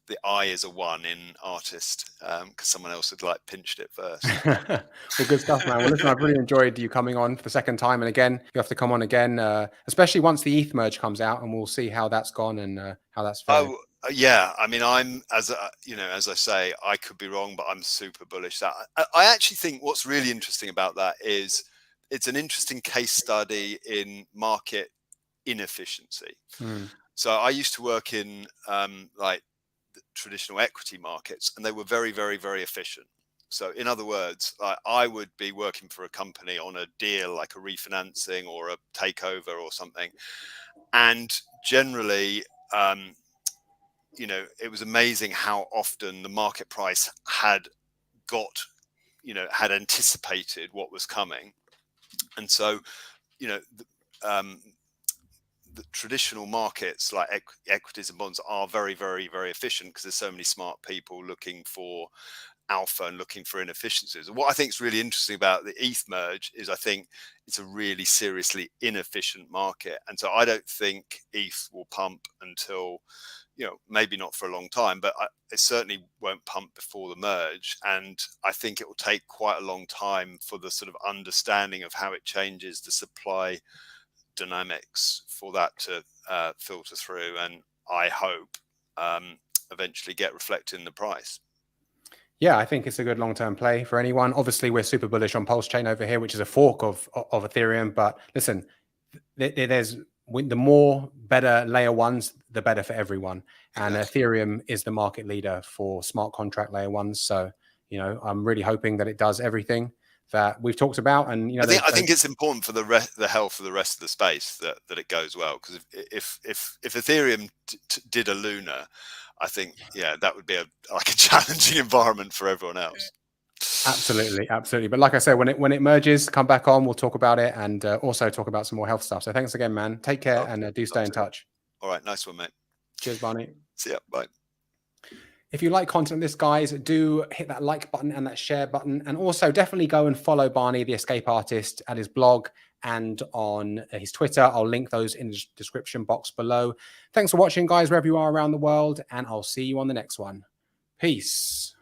B: the I is a 1 in artist, because someone else had like pinched it first.
A: Well, good stuff, man. Well, listen, I've really enjoyed you coming on for the second time, and again, you have to come on again, especially once the ETH merge comes out, and we'll see how that's gone and how that's fared.
B: Oh yeah, I mean, I'm, as I say, I could be wrong, but I'm super bullish. That I actually think what's really interesting about that is it's an interesting case study in market inefficiency. So I used to work in like traditional equity markets, and they were very, very, very efficient. So in other words, I would be working for a company on a deal like a refinancing or a takeover or something, and generally, you know, it was amazing how often the market price had anticipated what was coming. And so, you know, the traditional markets like equities and bonds are very, very, very efficient, because there's so many smart people looking for alpha and looking for inefficiencies. And what I think is really interesting about the ETH merge is I think it's a really seriously inefficient market. And so I don't think ETH will pump until, you know, maybe not for a long time, but it certainly won't pump before the merge. And I think it will take quite a long time for the sort of understanding of how it changes the supply dynamics for that to filter through, and I hope eventually get reflected in the price.
A: Yeah, I think it's a good long-term play for anyone. Obviously, we're super bullish on PulseChain over here, which is a fork of Ethereum. But listen, there's the more better layer ones, the better for everyone. And Ethereum is the market leader for smart contract layer ones. So, you know, I'm really hoping that it does everything that we've talked about. And you know,
B: I think it's important for the health of the rest of the space that it goes well. Because if Ethereum did a LUNA, I think, yeah, that would be like a challenging environment for everyone else.
A: Absolutely, absolutely. But like I said, when it merges, come back on. We'll talk about it, and also talk about some more health stuff. So thanks again, man. Take care, and do stay in touch.
B: All right, nice one, mate.
A: Cheers, Barney.
B: See ya. Bye.
A: If you like content like this, guys, do hit that like button and that share button. And also definitely go and follow Barney, the Escape Artist, at his blog and on his Twitter. I'll link those in the description box below. Thanks for watching, guys, wherever you are around the world. And I'll see you on the next one. Peace.